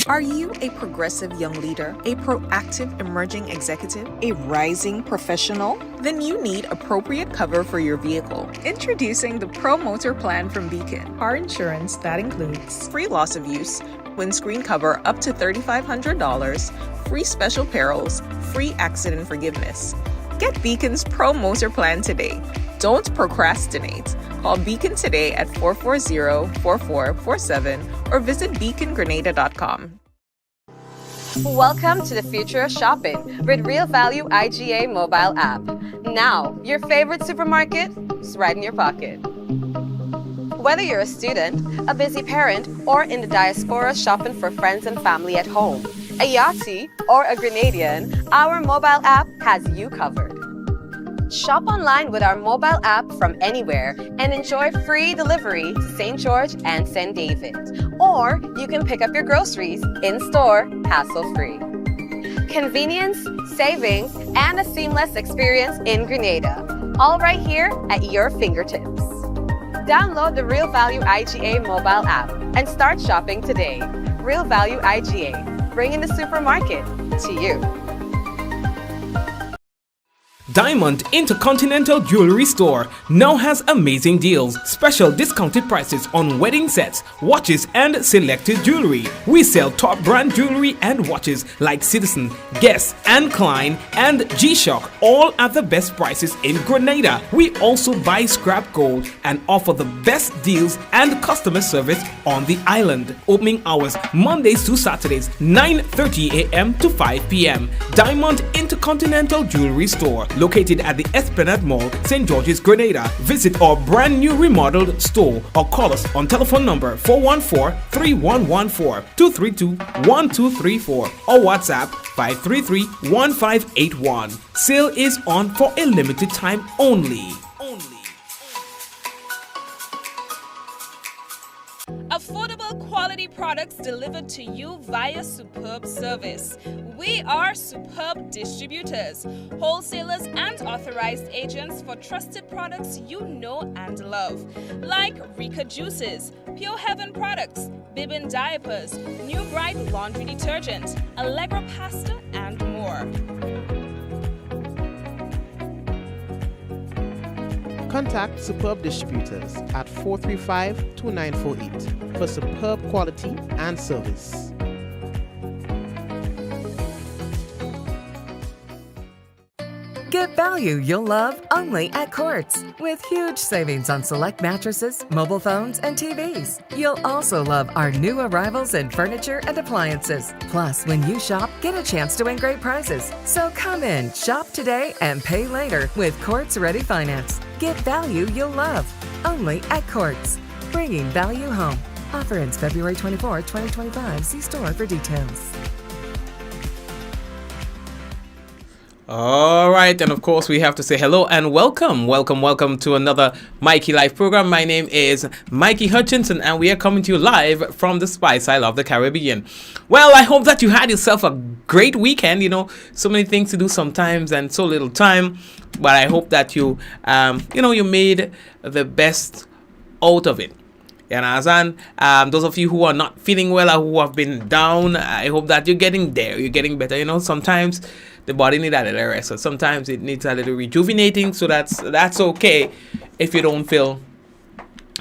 Are you a progressive young leader, a proactive emerging executive, a rising professional? Then you need appropriate cover for your vehicle. Introducing the Pro Motor Plan from Beacon. Car insurance that includes free loss of use, windscreen cover up to $3,500, free special perils, free accident forgiveness. Get Beacon's Pro Motor Plan today. Don't procrastinate. Call Beacon today at 440-4447 or visit beacongrenada.com. Welcome to the future of shopping with Real Value IGA mobile app. Now, your favorite supermarket is right in your pocket. Whether you're a student, a busy parent, or in the diaspora shopping for friends and family at home, a Yachty, or a Grenadian, our mobile app has you covered. Shop online with our mobile app from anywhere and enjoy free delivery to St. George and St. David. Or you can pick up your groceries in-store, hassle-free. Convenience, savings, and a seamless experience in Grenada. All right here at your fingertips. Download the Real Value IGA mobile app and start shopping today. Real Value IGA, bringing the supermarket to you. Diamond Intercontinental Jewelry Store now has amazing deals, special discounted prices on wedding sets, watches, and selected jewelry. We sell top brand jewelry and watches like Citizen, Guess, and Klein, and G-Shock, all at the best prices in Grenada. We also buy scrap gold and offer the best deals and customer service on the island. Opening hours Mondays to Saturdays, 9:30 a.m. to 5 p.m. Diamond Intercontinental Jewelry Store, located at the Esplanade Mall, St. George's, Grenada. Visit our brand new remodeled store or call us on telephone number 414-3114, 232-1234 or WhatsApp 533-1581. Sale is on for a limited time only. Affordable quality products delivered to you via Superb Service. We are Superb Distributors, wholesalers and authorized agents for trusted products you know and love, like Rika Juices, Pure Heaven products, Bibbin diapers, New Bright laundry detergent, Allegra pasta, and more. Contact Superb Distributors at 435-2948 for superb quality and service. Get value you'll love only at Quartz. With huge savings on select mattresses, mobile phones, and TVs. You'll also love our new arrivals in furniture and appliances. Plus, when you shop, get a chance to win great prizes. So come in, shop today, and pay later with Quartz Ready Finance. Get value you'll love only at Quartz. Bringing value home. Offer ends February 24, 2025. See store for details. All right, and of course we have to say hello and welcome to another Mikey Live program. My name is Mikey Hutchinson and we are coming to you live from the Spice Isle of the Caribbean. Well, I hope that you had yourself a great weekend. You know, so many things to do sometimes and so little time, but I hope that you made the best out of it. And those of you who are not feeling well or who have been down, I hope that you're getting there. You're getting better. You know, sometimes the body needs a little rest, or sometimes it needs a little rejuvenating. So that's okay if you don't feel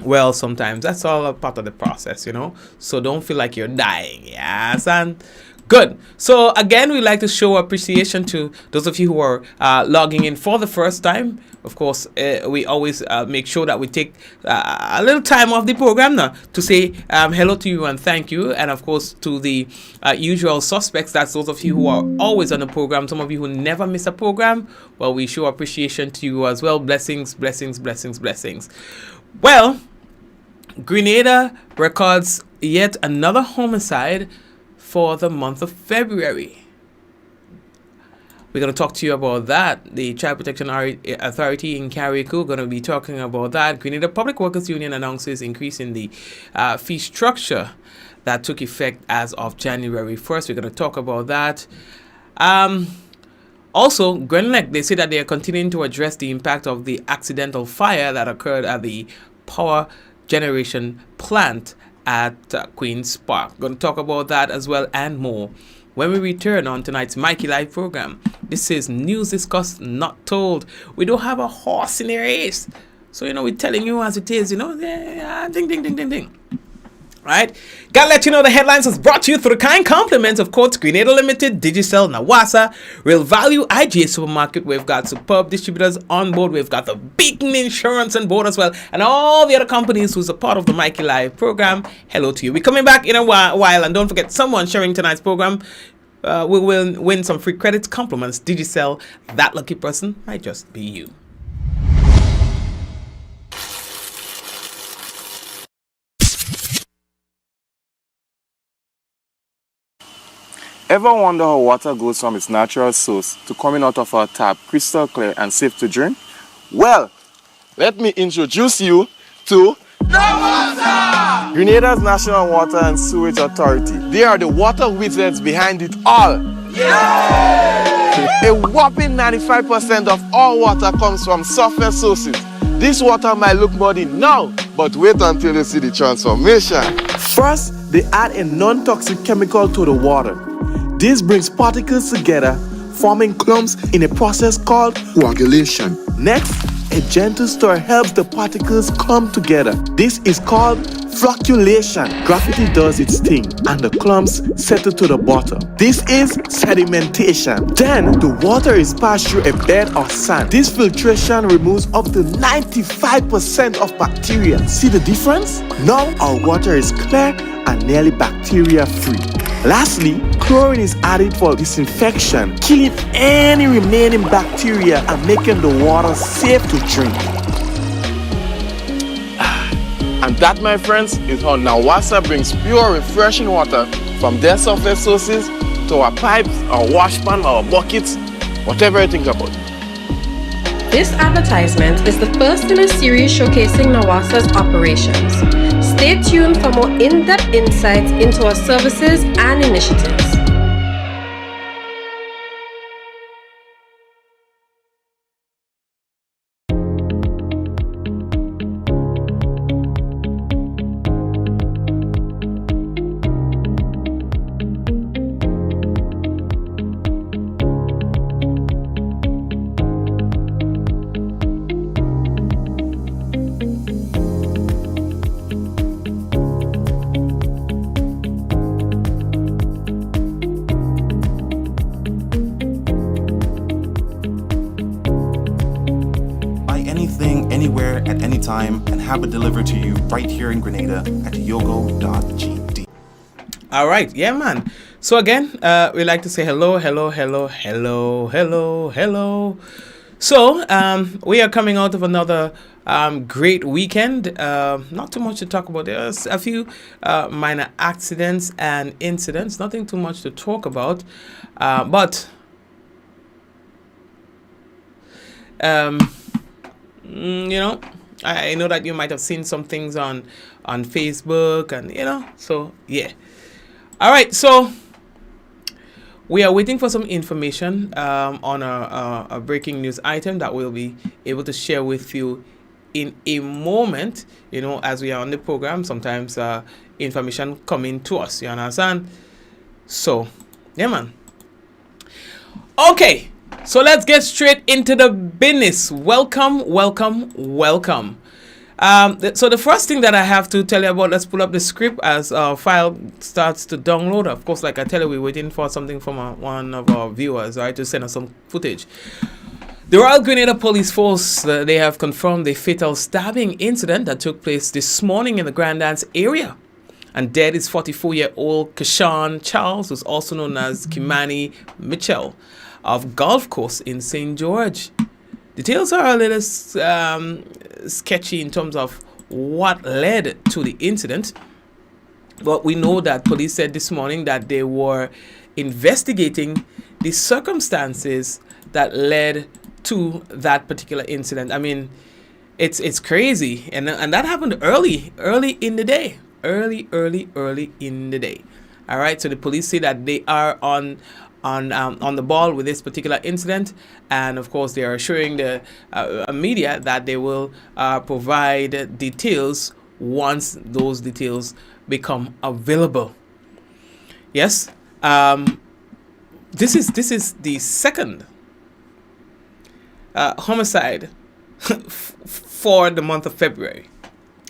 well. Sometimes that's all a part of the process, you know. So don't feel like you're dying. Yes, and good. So again, we like to show appreciation to those of you who are logging in for the first time. Of course, we always make sure that we take a little time off the program now to say hello to you and thank you. And of course, to the usual suspects, that's those of you who are always on the program. Some of you who never miss a program. Well, we show appreciation to you as well. Blessings, blessings, blessings, blessings. Well, Grenada records yet another homicide for the month of February. We're going to talk to you about that. The Child Protection Authority in Carriacou going to be talking about that. Grenada Public Workers Union announces increase in the fee structure that took effect as of January 1st. We're going to talk about that. Also, Grenlec, they say that they are continuing to address the impact of the accidental fire that occurred at the power generation plant at Queen's Park. Going to talk about that as well and more when we return on tonight's Mikey Live program. This is News Discussed, Not Told. We don't have a horse in the race. So, we're telling you as it is, ding, ding, ding, ding, ding. Right? Gotta let you know the headlines was brought to you through the kind compliments of course Grenada Limited, Digicel, Nawasa, Real Value, IGA Supermarket. We've got superb distributors on board. We've got the Beacon Insurance on board as well, and all the other companies who's a part of the Mikey Live program. Hello to you. We're coming back in a while, and don't forget, someone sharing tonight's program we will win some free credits, compliments, Digicel. That lucky person might just be you. Ever wonder how water goes from its natural source to coming out of our tap crystal clear and safe to drink? Well, let me introduce you to Nawasa! Grenada's National Water and Sewage Authority. They are the water wizards behind it all. Yay! A whopping 95% of all water comes from surface sources. This water might look muddy now, but wait until you see the transformation. First, they add a non-toxic chemical to the water. This brings particles together, forming clumps in a process called coagulation. Next, a gentle stir helps the particles come together. This is called flocculation. Gravity does its thing, and the clumps settle to the bottom. This is sedimentation. Then, the water is passed through a bed of sand. This filtration removes up to 95% of bacteria. See the difference? Now, our water is clear and nearly bacteria-free. Lastly, chlorine is added for disinfection, killing any remaining bacteria and making the water safe to drink. And that, my friends, is how Nawasa brings pure, refreshing water from their surface sources to our pipes, our wash pan, our buckets, whatever you think about. This advertisement is the first in a series showcasing Nawasa's operations. Stay tuned for more in-depth insights into our services and initiatives. Anywhere at any time and have it delivered to you right here in Grenada at yogo.gd. All right, yeah, man. So again, we like to say hello. So we are coming out of another great weekend. Not too much to talk about. There's a few minor accidents and incidents. Nothing too much to talk about, but. I know that you might have seen some things on Facebook and, so yeah. All right, so we are waiting for some information on a breaking news item that we'll be able to share with you in a moment. As we are on the program, sometimes information coming to us, you understand? So, yeah, man. Okay. So let's get straight into the business. Welcome. So the first thing that I have to tell you about, let's pull up the script as our file starts to download. Of course, like I tell you, we're waiting for something from one of our viewers, right, to send us some footage. The Royal Grenada Police Force, they have confirmed the fatal stabbing incident that took place this morning in the Grand Dance area. And dead is 44-year-old Kashan Charles, who's also known as Kimani Mitchell, of Golf Course in St. George. Details are a little sketchy in terms of what led to the incident, but we know that police said this morning that they were investigating the circumstances that led to that particular incident. I mean, it's crazy, and that happened early in the day. Early in the day. All right, so the police say that they are on the ball with this particular incident, and of course they are assuring the media that they will provide details once those details become available. Yes, this is the second homicide for the month of February.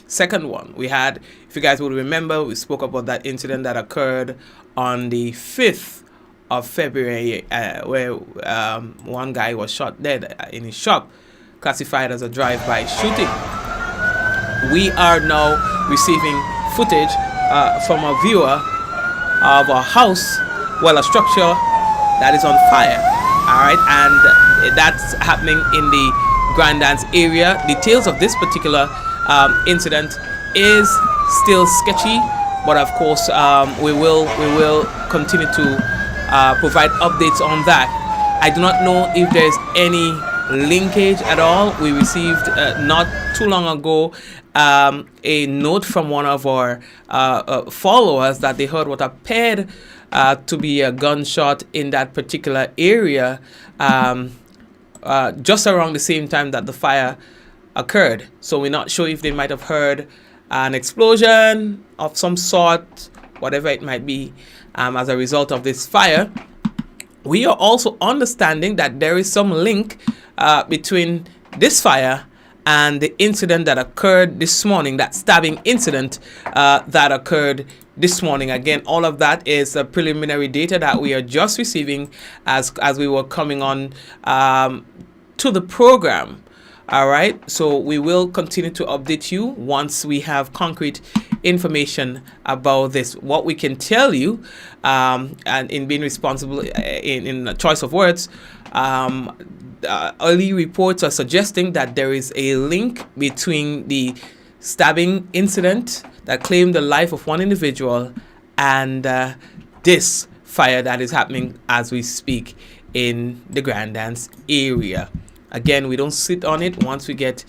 Second one. We had, if you guys would remember, we spoke about that incident that occurred on the 5th of February where one guy was shot dead in his shop, classified as a drive-by shooting. We are now receiving footage from a viewer of a house, well, a structure that is on fire. All right, and that's happening in the Grand Dance area. Details of this particular incident is still sketchy, but of course we will continue to provide updates on that. I do not know if there's any linkage at all. We received not too long ago a note from one of our followers that they heard what appeared to be a gunshot in that particular area just around the same time that the fire occurred. So we're not sure if they might have heard an explosion of some sort, whatever it might be, as a result of this fire. We are also understanding that there is some link between this fire and the incident that occurred this morning, that stabbing incident that occurred this morning. Again, all of that is preliminary data that we are just receiving as we were coming on to the program. All right, so we will continue to update you once we have concrete information about this. What we can tell you, and in being responsible in the choice of words, early reports are suggesting that there is a link between the stabbing incident that claimed the life of one individual and this fire that is happening as we speak in the Grand Dance area. Again, we don't sit on it. Once we get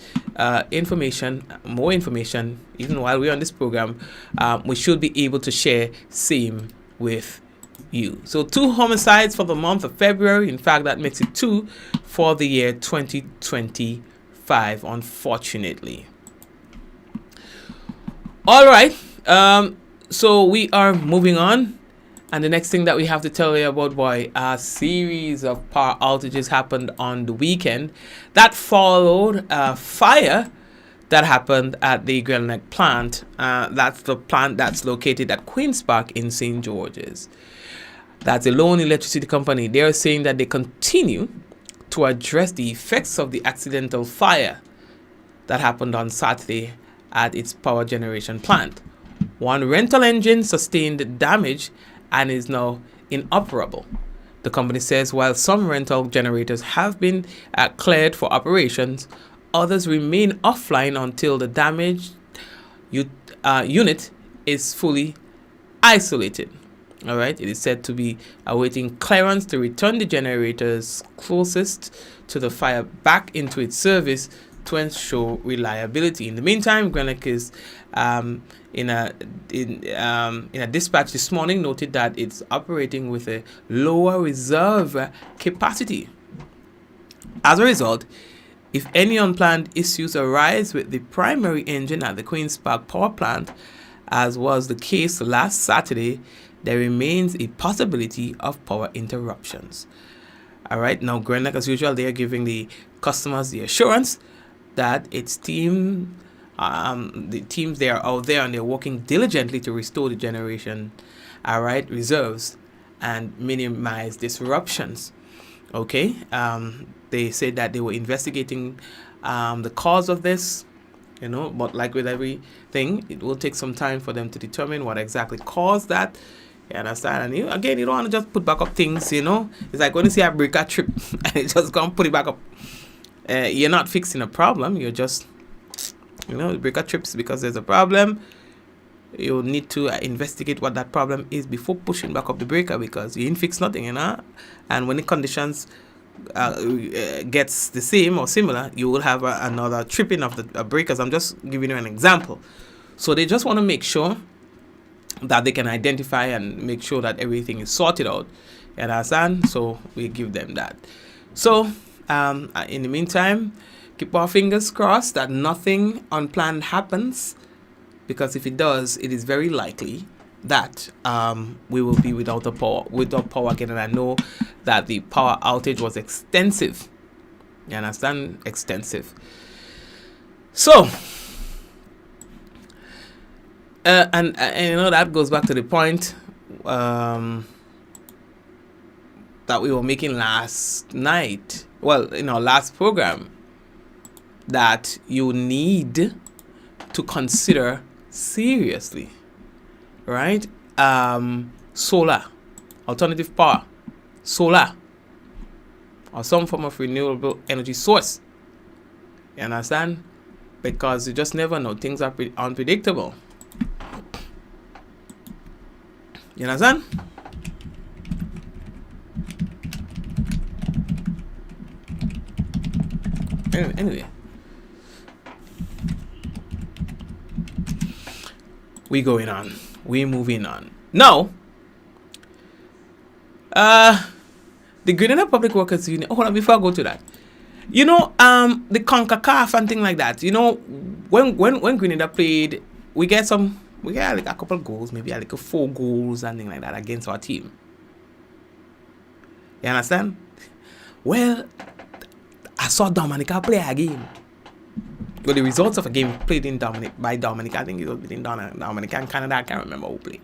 information, more information, even while we're on this program, we should be able to share same with you. So 2 homicides for the month of February. In fact, that makes it 2 for the year 2025, unfortunately. All right. So we are moving on. And the next thing that we have to tell you about, boy, a series of power outages happened on the weekend. That followed a fire that happened at the Grelneck plant. That's the plant that's located at Queen's Park in St. George's. That's a lone electricity company. They are saying that they continue to address the effects of the accidental fire that happened on Saturday at its power generation plant. One rental engine sustained damage and is now inoperable. The company says while some rental generators have been cleared for operations, others remain offline until the damaged unit is fully isolated. All right, it is said to be awaiting clearance to return the generators closest to the fire back into its service to ensure reliability. In the meantime, Grelneck is in a dispatch this morning noted that it's operating with a lower reserve capacity. As a result, if any unplanned issues arise with the primary engine at the Queen's Park power plant, as was the case last Saturday, there remains a possibility of power interruptions. All right, now Grelneck, as usual, they are giving the customers the assurance that its team, the teams, they are out there and they're working diligently to restore the generation, all right, reserves and minimize disruptions. Okay, they said that they were investigating the cause of this, you know, but like with everything, it will take some time for them to determine what exactly caused that. You understand? And you, again, you don't want to just put back up things, you know. It's like when you see a breaker trip and you just go and put it back up. You're not fixing a problem. You're just, you know, breaker trips because there's a problem. You need to investigate what that problem is before pushing back up the breaker, because you ain't fix nothing, you know. And when the conditions gets the same or similar, you will have another tripping of the breakers. I'm just giving you an example. So they just want to make sure that they can identify and make sure that everything is sorted out. You understand? So we give them that. So in the meantime, keep our fingers crossed that nothing unplanned happens because if it does, it is very likely that we will be without power again. And I know that the power outage was extensive. You understand? Extensive. So, and you know, that goes back to the point that we were making last night. Well, in our last program, that you need to consider seriously, right? Solar, alternative power, solar, or some form of renewable energy source. You understand? Because you just never know. Things are unpredictable. You understand? Anyway. We going on. We moving on. Now, the Grenada Public Workers Union. Hold on, before I go to that. You know, the CONCACAF and thing like that. You know, when Grenada played, we get like a couple goals, maybe like 4 goals and thing like that against our team. You understand? Well, I saw Dominica play a game. Well, the results of a game played by Dominica. I think it was between Dominica and Canada. I can't remember who played.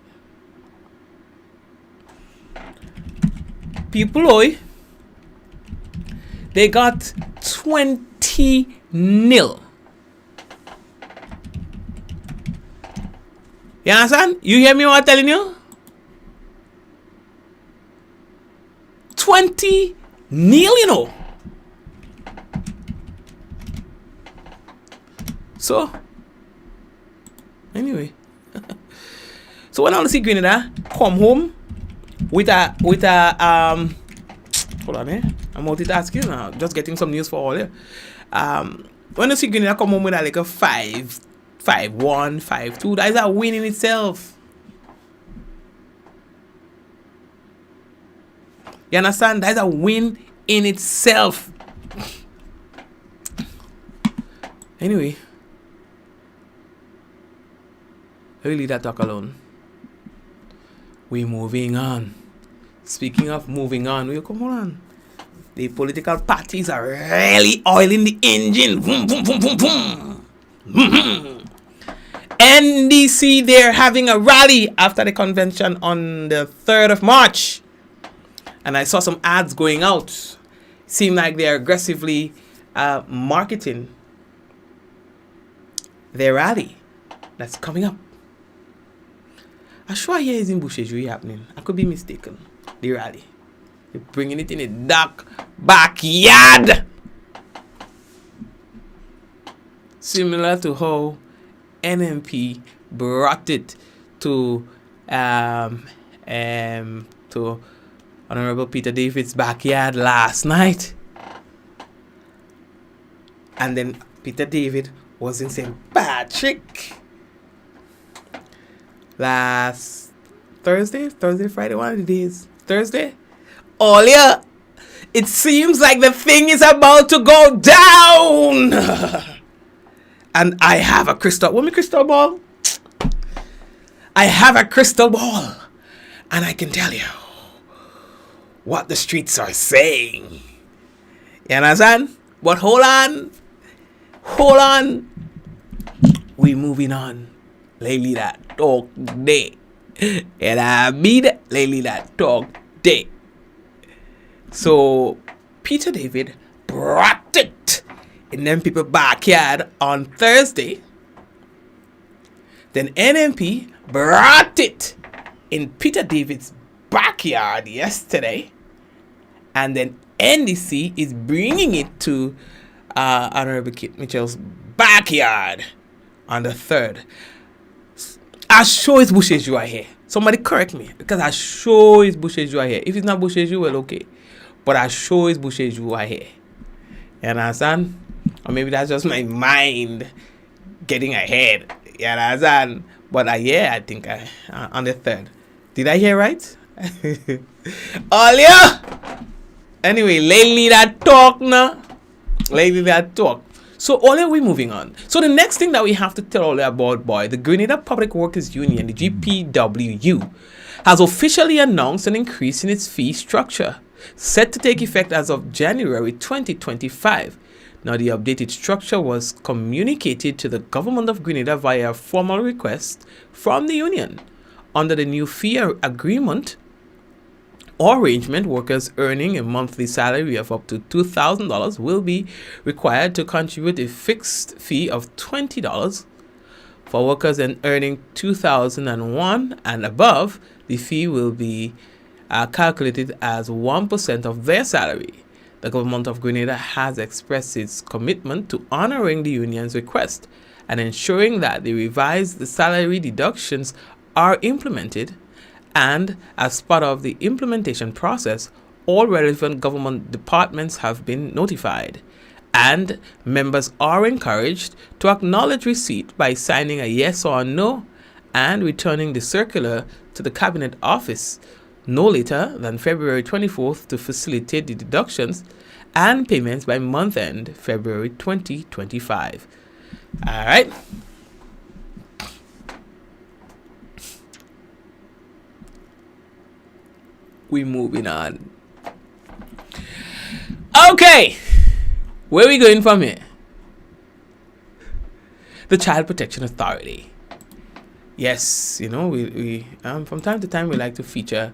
People, they got 20-0. You understand? You hear me what I'm telling you? 20-0, you know. So, anyway. So when I see Grenada come home with a hold on, I'm multitasking now, just getting some news for all here. When you see Grenada come home with like a 5-1, 5-2, that is a win in itself. You understand? That is a win in itself. Anyway, let me leave that talk alone. We're moving on. Speaking of moving on, come on. The political parties are really oiling the engine. Boom, boom, boom, boom, boom. Mm-hmm. NDC, they're having a rally after the convention on the 3rd of March. And I saw some ads going out. Seem like they're aggressively marketing their rally that's coming up. I'm sure here is in Busheju happening. I could be mistaken. The rally. They're bringing it in a dark backyard. Similar to how NMP brought it to Honorable Peter David's backyard last night. And then Peter David was in St. Patrick last Thursday, Friday, one of the days. Thursday? Oh yeah, it seems like the thing is about to go down. And I have a crystal. Want me crystal ball? I have a crystal ball. And I can tell you what the streets are saying. You understand? But hold on. We moving on. Lately that talk day. And I mean lately that talk day. So Peter David brought it in them people's backyard on Thursday. Then NMP brought it in Peter David's backyard yesterday. And then NDC is bringing it to Honorable Kit Mitchell's backyard on the 3rd. I sure it's Busheju are here. Somebody correct me, because I sure it's Busheju are here. If it's not Busheju, well, okay. But I sure it's Busheju are here. You understand? Or maybe that's just my mind getting ahead. You understand? But yeah, I think on the 3rd. Did I hear right? Oh yeah. Anyway, lately that talk now. So all are we moving on. So the next thing that we have to tell all about, boy, the Grenada Public Workers Union, the GPWU, has officially announced an increase in its fee structure, set to take effect as of January 2025. Now, the updated structure was communicated to the government of Grenada via a formal request from the union. Under the new fee agreement or arrangement, workers earning a monthly salary of up to $2,000 will be required to contribute a fixed fee of $20. For workers earning $2,001 and above, the fee will be calculated as 1% of their salary. The government of Grenada has expressed its commitment to honoring the union's request and ensuring that the revised salary deductions are implemented. And as part of the implementation process, all relevant government departments have been notified. And members are encouraged to acknowledge receipt by signing a yes or no and returning the circular to the Cabinet Office no later than February 24th to facilitate the deductions and payments by month end February 2025. All right. We moving on. Okay. Where are we going from here? The Child Protection Authority. Yes, we from time to time we like to feature,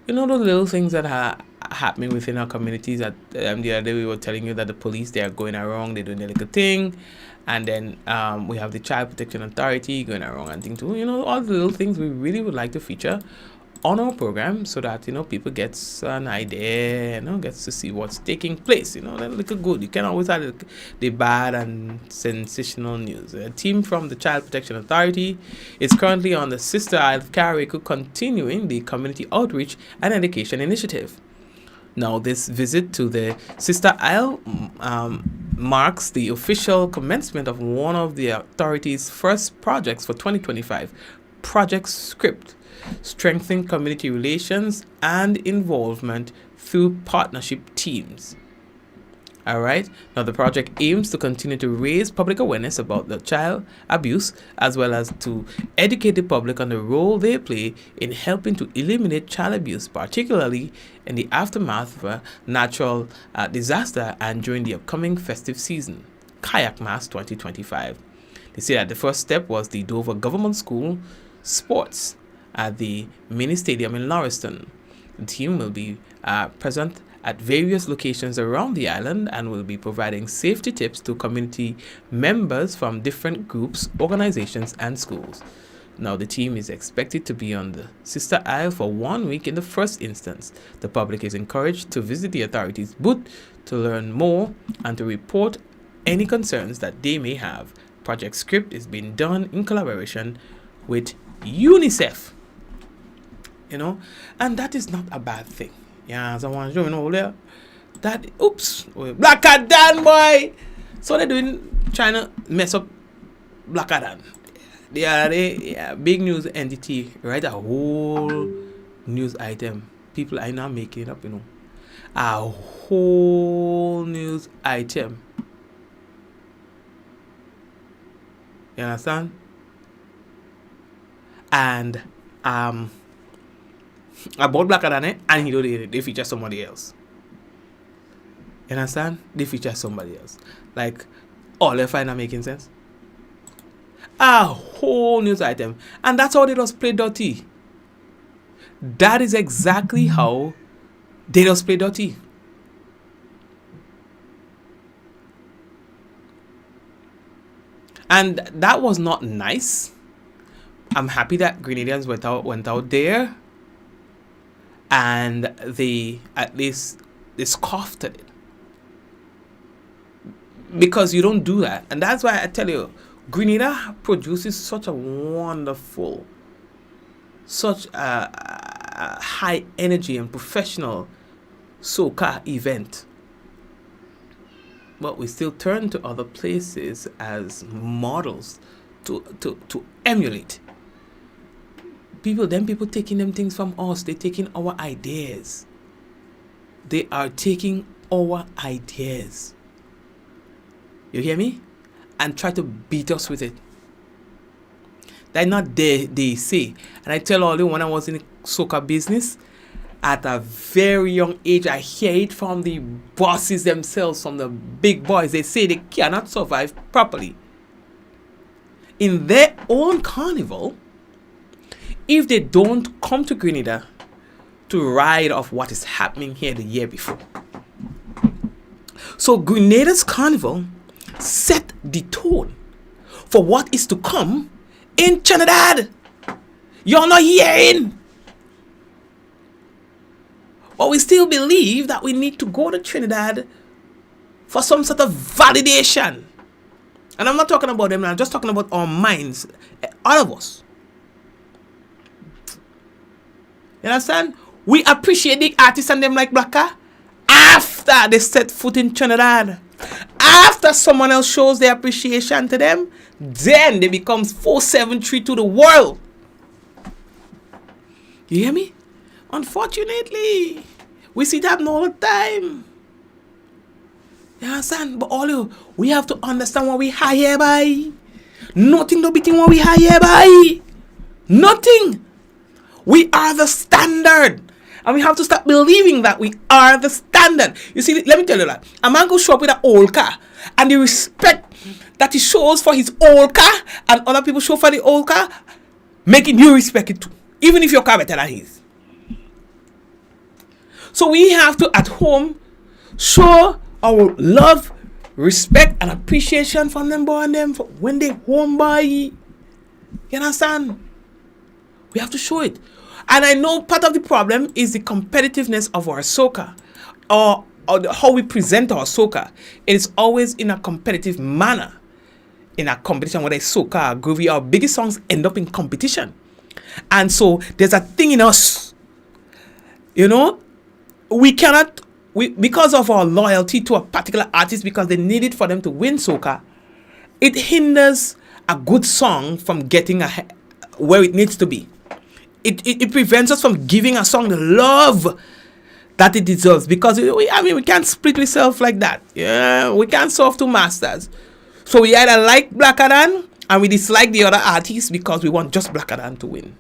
those little things that are happening within our communities. That the other day we were telling you that the police, they are going around, they're doing their little thing, and then we have the Child Protection Authority going around and thing too. All the little things we really would like to feature on our program so that people gets an idea, gets to see what's taking place. That little good. You can always have the bad and sensational news. A team from the Child Protection Authority is currently on the Sister Isle of Carriacou, continuing the community outreach and education initiative. Now, this visit to the Sister Isle marks the official commencement of one of the authority's first projects for 2025, Project Script, strengthening community relations and involvement through partnership teams. All right. Now, the project aims to continue to raise public awareness about the child abuse, as well as to educate the public on the role they play in helping to eliminate child abuse, particularly in the aftermath of a natural disaster and during the upcoming festive season, Kayak Mass 2025. They say that the first step was the Dover Government School Sports at the mini stadium in Lauriston. The team will be present at various locations around the island and will be providing safety tips to community members from different groups, organizations, and schools. Now, the team is expected to be on the Sister Isle for 1 week in the first instance. The public is encouraged to visit the authorities' booth to learn more and to report any concerns that they may have. Project Script is being done in collaboration with UNICEF. And that is not a bad thing. Yeah, someone showing there that Black Dan, boy. So they're trying to mess up Black Dan. They are a big news entity, right? A whole news item. People are not making it up, a whole news item. You understand? And about Black Adam, and they feature somebody else. You understand? They feature somebody else. Like, all they find are making sense. A whole news item. And that's how they just play dirty. That is exactly how they just play dirty. And that was not nice. I'm happy that Grenadians went out there and they scoffed at it. Because you don't do that. And that's why I tell you, Grenada produces such a wonderful, such a high energy and professional Soca event. But we still turn to other places as models to emulate. People taking them things from us. They're taking our ideas. They are taking our ideas. You hear me? And try to beat us with it. That's not they say. And I tell all you, when I was in the soca business, at a very young age, I hear it from the bosses themselves, from the big boys. They say they cannot survive properly in their own carnival if they don't come to Grenada to ride off what is happening here the year before. So Grenada's carnival set the tone for what is to come in Trinidad. You're not hearing. But we still believe that we need to go to Trinidad for some sort of validation. And I'm not talking about them, I'm just talking about our minds, all of us. You understand? We appreciate the artists and them like Blacka after they set foot in Trinidad. After someone else shows their appreciation to them, then they become 473 to the world. You hear me? Unfortunately, we see that all the time. You understand? But we have to understand what we are here by. Nothing to beating what we are here by. Nothing. We are the standard. And we have to start believing that we are the standard. You see, let me tell you that. A man goes show up with an old car. And the respect that he shows for his old car and other people show for the old car, making you respect it too. Even if your car better than his. So we have to, at home, show our love, respect, and appreciation from them boy and them for when they home by. You understand? We have to show it. And I know part of the problem is the competitiveness of our soca, or how we present our soca. It is always in a competitive manner. In a competition, whether it's soca or groovy, our biggest songs end up in competition. And so there's a thing in us, you know, because of our loyalty to a particular artist, because they need it for them to win soca, it hinders a good song from getting where it needs to be. It prevents us from giving a song the love that it deserves, because we can't split ourselves like that. Yeah, we can't serve two masters. So we either like Black Adam and we dislike the other artists because we want just Black Adam to win.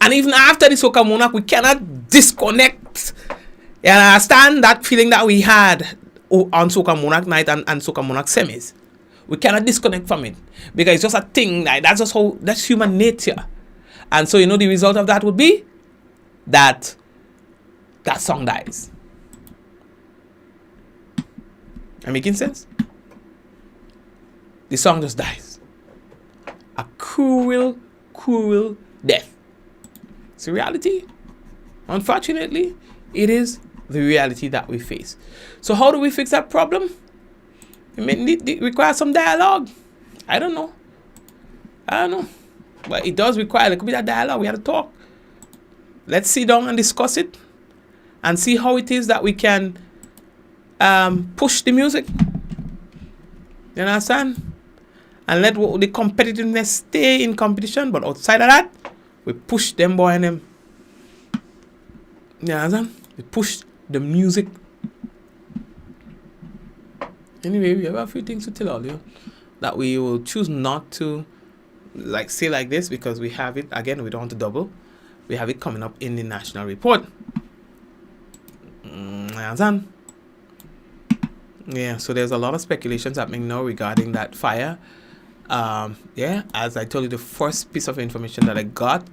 And even after the Soca Monarch, we cannot disconnect. You understand that feeling that we had on Soca Monarch night and Soca Monarch semis. We cannot disconnect from it because it's just a thing. Like, that's human nature. And so, the result of that would be that song dies. Am I making sense? The song just dies. A cruel, cruel death. It's a reality. Unfortunately, it is the reality that we face. So how do we fix that problem? It requires some dialogue. I don't know. But it does require a little bit of dialogue. We have to talk. Let's sit down and discuss it and see how it is that we can push the music. You understand? And let the competitiveness stay in competition. But outside of that, we push them boy and them. You understand? We push the music. Anyway, we have a few things to tell all you that we will choose not to say like this because we have it, again, we don't want to double. We have it coming up in the national report. Understand? Yeah, so there's a lot of speculations happening now regarding that fire. As I told you, the first piece of information that I got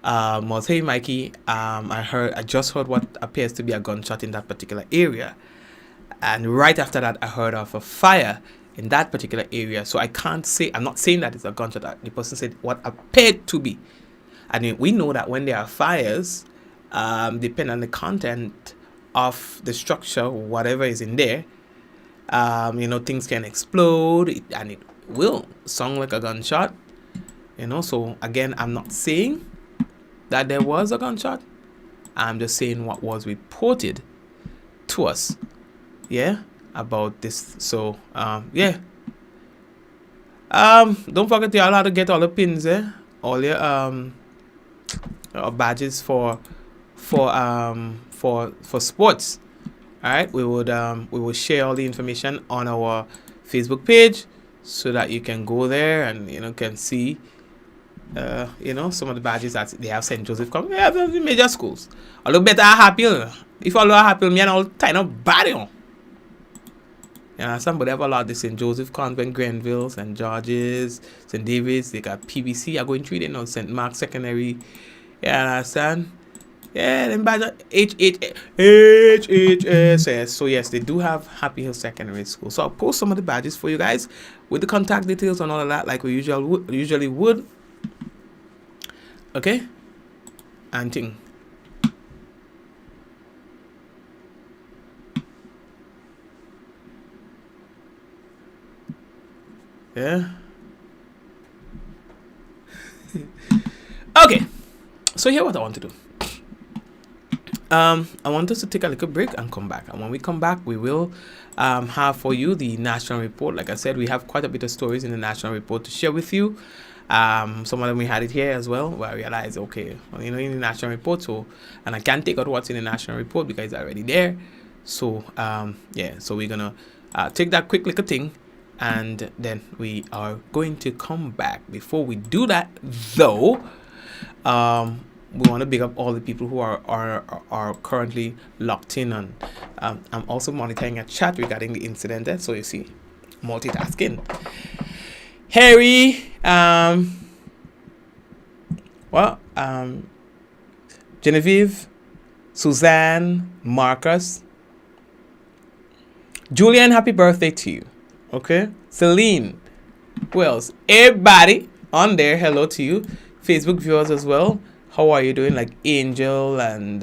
was, hey Mikey, I just heard what appears to be a gunshot in that particular area. And right after that, I heard of a fire in that particular area. So I'm not saying that it's a gunshot. The person said what appeared to be. I mean, we know that when there are fires, depending on the content of the structure, whatever is in there, things can explode and it will sound like a gunshot. So again, I'm not saying that there was a gunshot. I'm just saying what was reported to us. About this. So don't forget y'all how to get all the pins, all your badges for sports. All right, we will share all the information on our Facebook page so that you can go there and can see some of the badges that they have St. Joseph come. Yeah, the major schools. A little better happy. If all are happy, me and all kind of bad. Somebody have a lot of the St. Joseph Convent, Grenville, St. George's, St. David's. They got PBC. Are going through it now. St. Mark's Secondary. Yeah, understand? Yeah, then badge HHSS. So yes, they do have Happy Hill Secondary School. So I'll post some of the badges for you guys with the contact details and all of that, like we usually would. Okay, and thing. Yeah. Okay. So here what I want to do. I want us to take a little break and come back. And when we come back, we will have for you the national report. Like I said, we have quite a bit of stories in the national report to share with you. Some of them we had it here as well, where I realized, okay, in the national report, and I can't take out what's in the national report because it's already there. So so we're gonna take that quick little thing, and then we are going to come back. Before we do that, though, we want to big up all the people who are currently locked in on. I'm also monitoring a chat regarding the incident there, so you see, multitasking. Harry, Genevieve, Suzanne, Marcus, Julian, happy birthday to you. Okay, Celine, who else? Everybody on there, hello to you. Facebook viewers as well. How are you doing? Like Angel and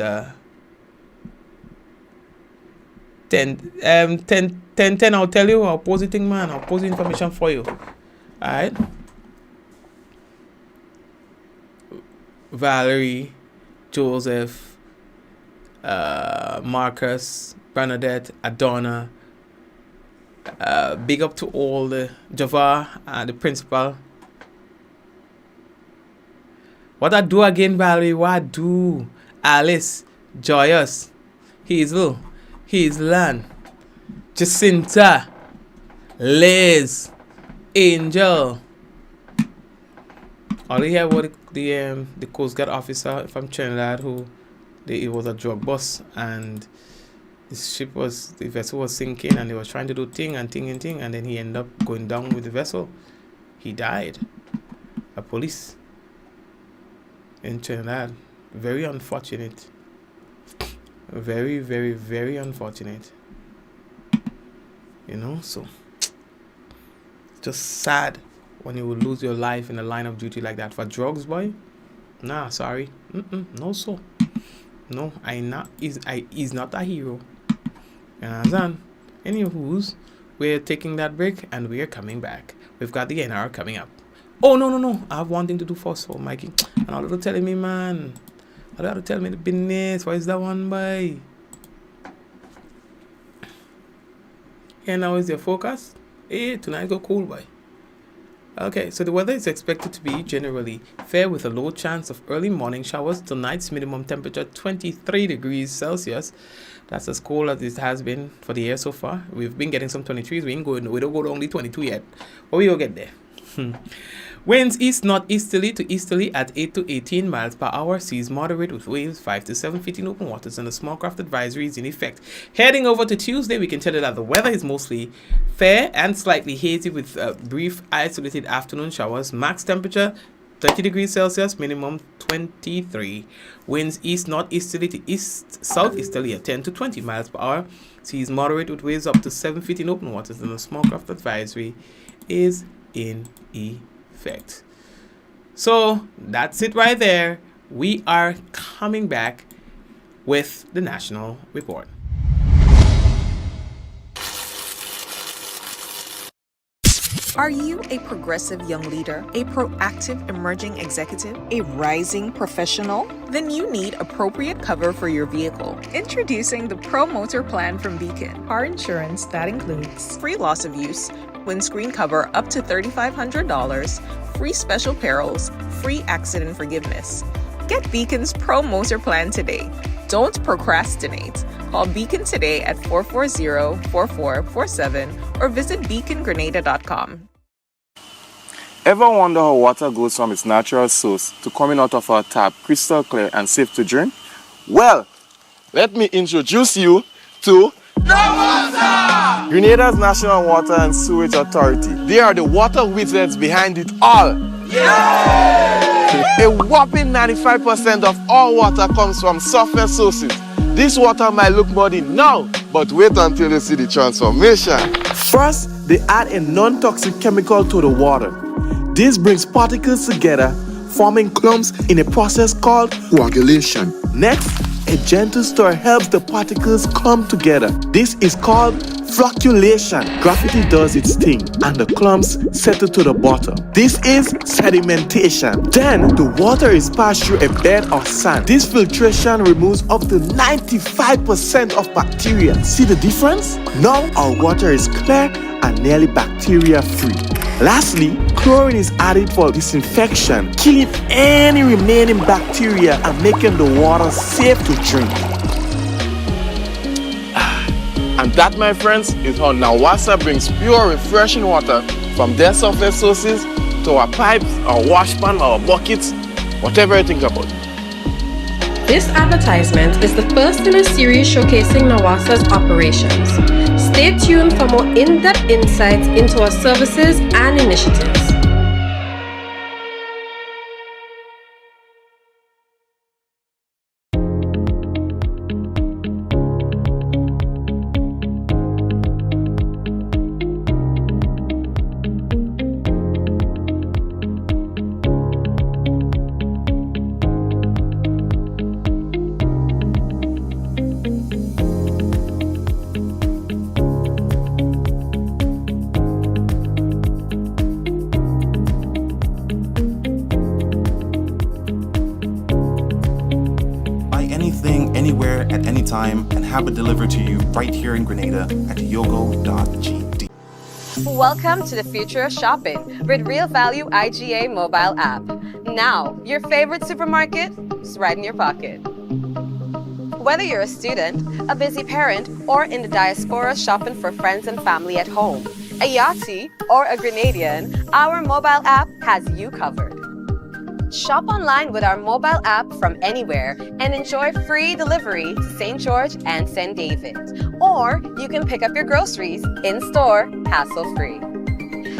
10. I'll tell you. I'll post it, man. I'll post the information for you. All right. Valerie, Joseph, Marcus, Bernadette, Adonna. Big up to all the Java, the principal. What I do again, Valerie? What I do? Alice, Joyous, Hazel, Hazelan, Jacinta, Liz, Angel. All you hear about the Coast Guard officer from Trinidad it was a drug bus, and the vessel was sinking, and they was trying to do thing, and then he ended up going down with the vessel. He died. A police in Trinidad. Very unfortunate. Very, very, very unfortunate. So just sad when you will lose your life in the line of duty like that for drugs, boy. Nah, sorry. No, so. No, he's not a hero. You understand? Anywho's, we're taking that break and we're coming back. We've got the NR coming up. Oh, no. I have one thing to do first, so Mikey. And all of you telling me, man. All of you tell me the business. What is that one, boy? Here now is your focus. Hey, tonight go cool, boy. Okay, so the weather is expected to be generally fair with a low chance of early morning showers. Tonight's minimum temperature 23 degrees Celsius. That's as cold as it has been for the year so far. We've been getting some 23s. We don't go to only 22 yet, but we will get there. Winds east northeasterly to easterly at 8 to 18 miles per hour. Seas moderate with waves 5 to 7 feet in open waters, and a small craft advisory is in effect. Heading over to Tuesday, we can tell you that the weather is mostly fair and slightly hazy with brief isolated afternoon showers. Max temperature 30 degrees Celsius, minimum 23. Winds east northeasterly to east southeasterly at 10 to 20 miles per hour. Seas moderate with waves up to 7 feet in open waters, and a small craft advisory is in effect. So that's it right there. We are coming back with the national report. Are you a progressive young leader, a proactive emerging executive, a rising professional? Then you need appropriate cover for your vehicle. Introducing the Pro Motor Plan from Beacon. Car insurance that includes free loss of use, windscreen cover up to $3,500, free special perils, free accident forgiveness. Get Beacon's Pro Motor Plan today. Don't procrastinate. Call Beacon today at 440-4447 or visit beacongrenada.com. Ever wonder how water goes from its natural source to coming out of our tap crystal clear and safe to drink? Well, let me introduce you to Grenada's National Water and Sewage Authority. They are the water wizards behind it all. A whopping 95% of all water comes from surface sources. This water might look muddy now, but wait until you see the transformation. First, they add a non-toxic chemical to the water. This brings particles together, forming clumps in a process called coagulation. Next, a gentle stir helps the particles come together. This is called flocculation. Gravity does its thing and the clumps settle to the bottom. This is sedimentation. Then the water is passed through a bed of sand. This filtration removes up to 95% of bacteria. See the difference? Now our water is clear and nearly bacteria free. Lastly, chlorine is added for disinfection, killing any remaining bacteria and making the water safe to drink. And that, my friends, is how Nawasa brings pure, refreshing water from their surface sources to our pipes, our washpan, our buckets, whatever you think about. This advertisement is the first in a series showcasing Nawasa's operations. Stay tuned for more in-depth insights into our services and initiatives. Anywhere at any time and have it delivered to you right here in Grenada at yogo.gd. Welcome to the future of shopping with Real Value IGA mobile app. Now, your favorite supermarket is right in your pocket. Whether you're a student, a busy parent, or in the diaspora shopping for friends and family at home, a Yachty, or a Grenadian, our mobile app has you covered. Shop online with our mobile app from anywhere and enjoy free delivery to St. George and St. David. Or you can pick up your groceries in-store, hassle-free.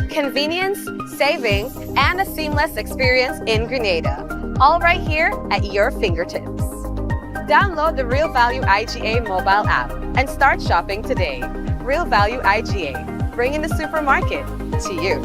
Convenience, savings, and a seamless experience in Grenada. All right here at your fingertips. Download the Real Value IGA mobile app and start shopping today. Real Value IGA, bringing the supermarket to you.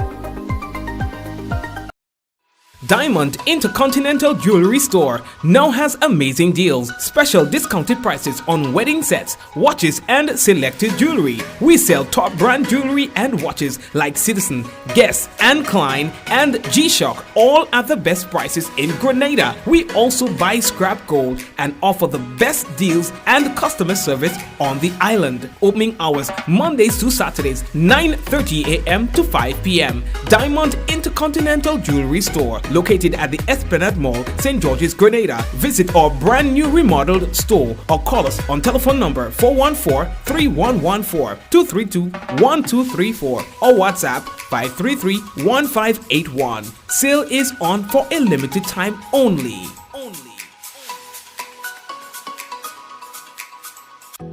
Diamond Intercontinental Jewelry Store now has amazing deals, special discounted prices on wedding sets, watches and selected jewelry. We sell top brand jewelry and watches like Citizen, Guess and Klein and G-Shock, all at the best prices in Grenada. We also buy scrap gold and offer the best deals and customer service on the island. Opening hours Mondays to Saturdays 9:30 a.m. to 5 p.m. Diamond Intercontinental Jewelry Store, located at the Esplanade Mall, St. George's, Grenada. Visit our brand new remodeled store or call us on telephone number 414-3114, 232-1234 or WhatsApp 533-1581. Sale is on for a limited time only.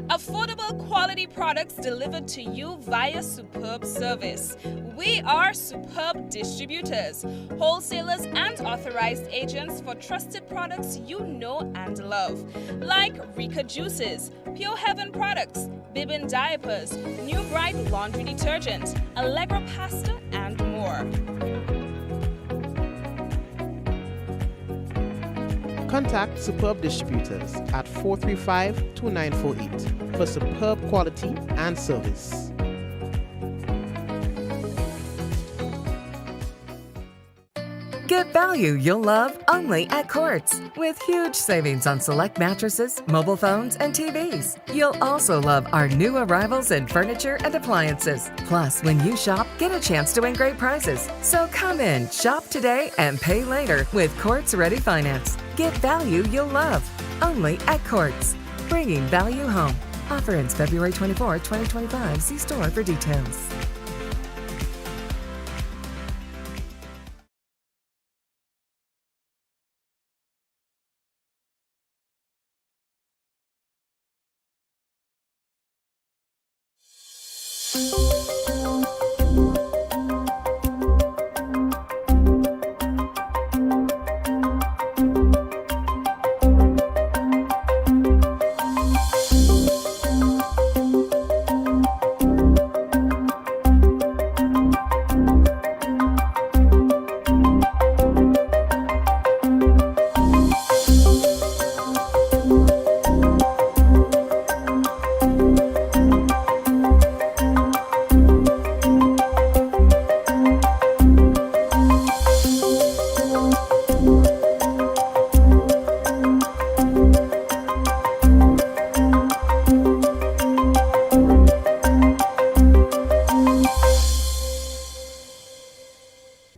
Affordable quality products delivered to you via superb service. We are superb distributors, wholesalers and authorized agents for trusted products you know and love, like Rika Juices, Pure Heaven products, Bibbin diapers, New Bright laundry detergent, Allegra pasta and more. Contact Superb Distributors at 435-2948 for superb quality and service. Get value you'll love only at Quartz, with huge savings on select mattresses, mobile phones, and TVs. You'll also love our new arrivals in furniture and appliances. Plus, when you shop, get a chance to win great prizes. So come in, shop today, and pay later with Quartz Ready Finance. Get value you'll love only at Quartz. bringing value home. Offer ends February 24, 2025. See store for details.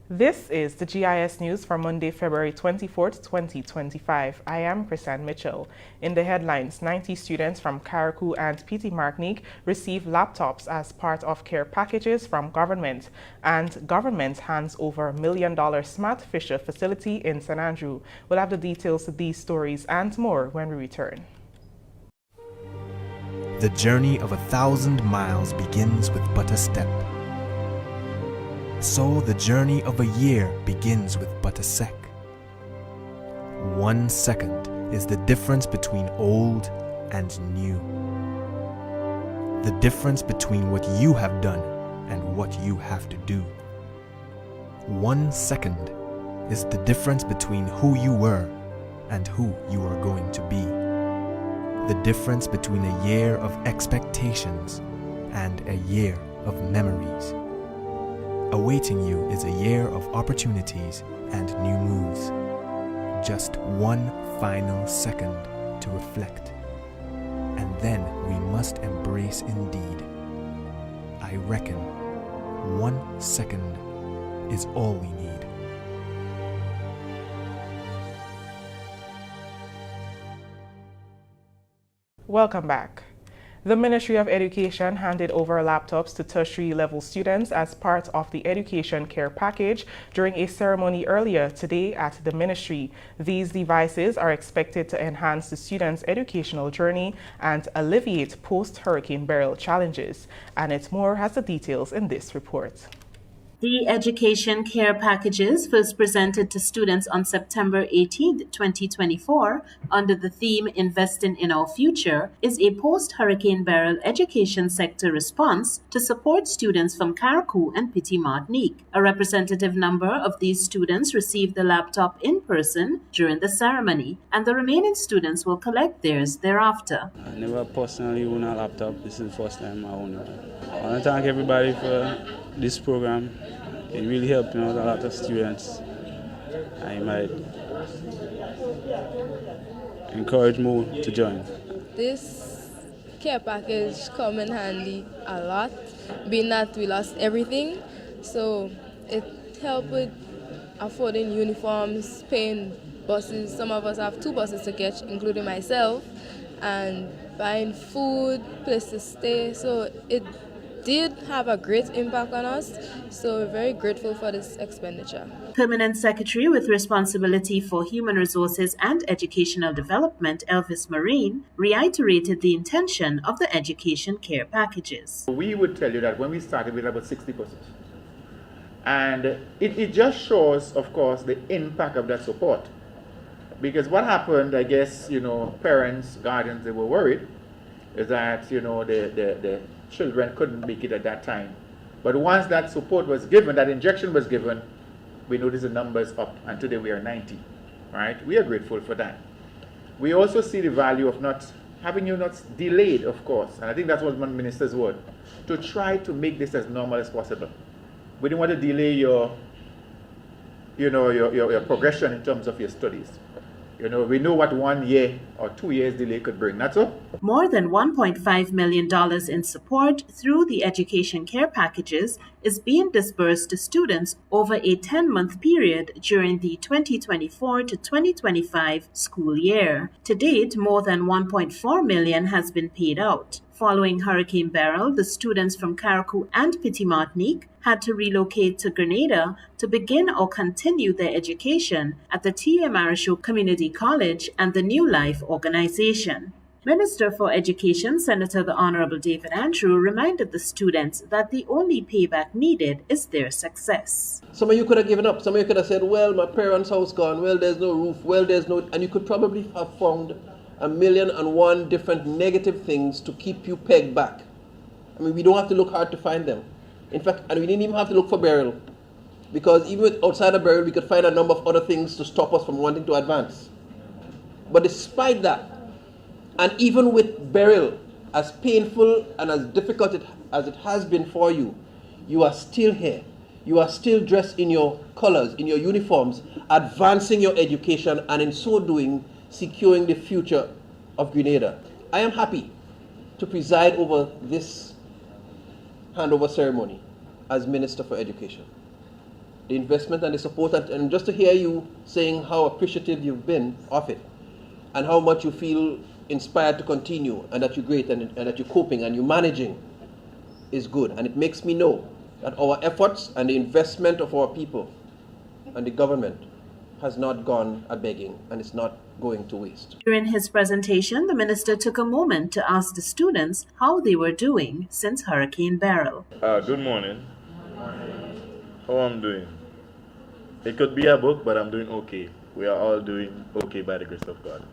This is the GIS News for Monday, February 24th, 2025. I am Chrisanne Mitchell. In the headlines, 90 students from Carriacou and Petit Martinique receive laptops as part of care packages from government, and government hands over $1 million Smart Fisher facility in St. Andrew. We'll have the details of these stories and more when we return. The journey of 1,000 miles begins with but a step. So the journey of a year begins with but a sec. 1 second is the difference between old and new. The difference between what you have done and what you have to do. 1 second is the difference between who you were and who you are going to be. The difference between a year of expectations and a year of memories. Awaiting you is a year of opportunities and new moves. Just one final second to reflect. And then we must embrace indeed. I reckon 1 second is all we need. Welcome back. The Ministry of Education handed over laptops to tertiary level students as part of the Education Care Package during a ceremony earlier today at the Ministry. These devices are expected to enhance the students' educational journey and alleviate post-Hurricane Beryl challenges. Annette Moore has the details in this report. The Education Care Packages, first presented to students on September 18, 2024, under the theme Investing in Our Future, is a post-Hurricane Beryl education sector response to support students from Carriacou and Petit Martinique. A representative number of these students received the laptop in person during the ceremony, and the remaining students will collect theirs thereafter. I never personally own a laptop. This is the first time I own one. I want to thank everybody for this program. It really helped out a lot of students. I might encourage more to join. This care package come in handy a lot, being that we lost everything. So it helped with affording uniforms, paying buses. Some of us have 2 buses to catch, including myself, and buying food, place to stay. So it did have a great impact on us, so we're very grateful for this expenditure. Permanent Secretary with responsibility for human resources and educational development, Elvis Marine, reiterated the intention of the education care packages. We would tell you that when we started, we had about 60 buses. And it just shows, of course, the impact of that support. Because what happened, I guess, parents, guardians, they were worried, is that, the children couldn't make it at that time. But once that support was given, that injection was given, we noticed the numbers up, and today we are 90, right? We are grateful for that. We also see the value of not having you not delayed, of course, and I think that's what one minister's word, to try to make this as normal as possible. We didn't want to delay your progression in terms of your studies. we know what 1 year or 2 years delay could bring. That's all. More than $1.5 million in support through the education care packages is being disbursed to students over a 10-month period during the 2024 to 2025 school year. To date, more than $1.4 million has been paid out. Following Hurricane Beryl, the students from Carriacou and Petit Martinique had to relocate to Grenada to begin or continue their education at the T.A. Marichaux Community College and the New Life organization. Minister for Education, Senator the Honorable David Andrew, reminded the students that the only payback needed is their success. Some of you could have given up. Some of you could have said, well, my parents' house gone. Well, there's no roof. Well, there's no... And you could probably have found 1,000,001 different negative things to keep you pegged back. I mean, we don't have to look hard to find them. In fact, and we didn't even have to look for burial, because even outside of burial, we could find a number of other things to stop us from wanting to advance. But despite that, and even with burial, as painful and as difficult as it has been for you, you are still here. You are still dressed in your colors, in your uniforms, advancing your education, and in so doing, securing the future of Grenada. I am happy to preside over this handover ceremony as Minister for Education. The investment and the support, and just to hear you saying how appreciative you've been of it, and how much you feel inspired to continue, and that you're great, and that you're coping and you're managing, is good. And it makes me know that our efforts and the investment of our people and the government has not gone a begging, and it's not going to waste. During his presentation, the minister took a moment to ask the students how they were doing since Hurricane Beryl. Good morning. How I'm doing? It could be a book, but I'm doing okay. We are all doing okay by the grace of God.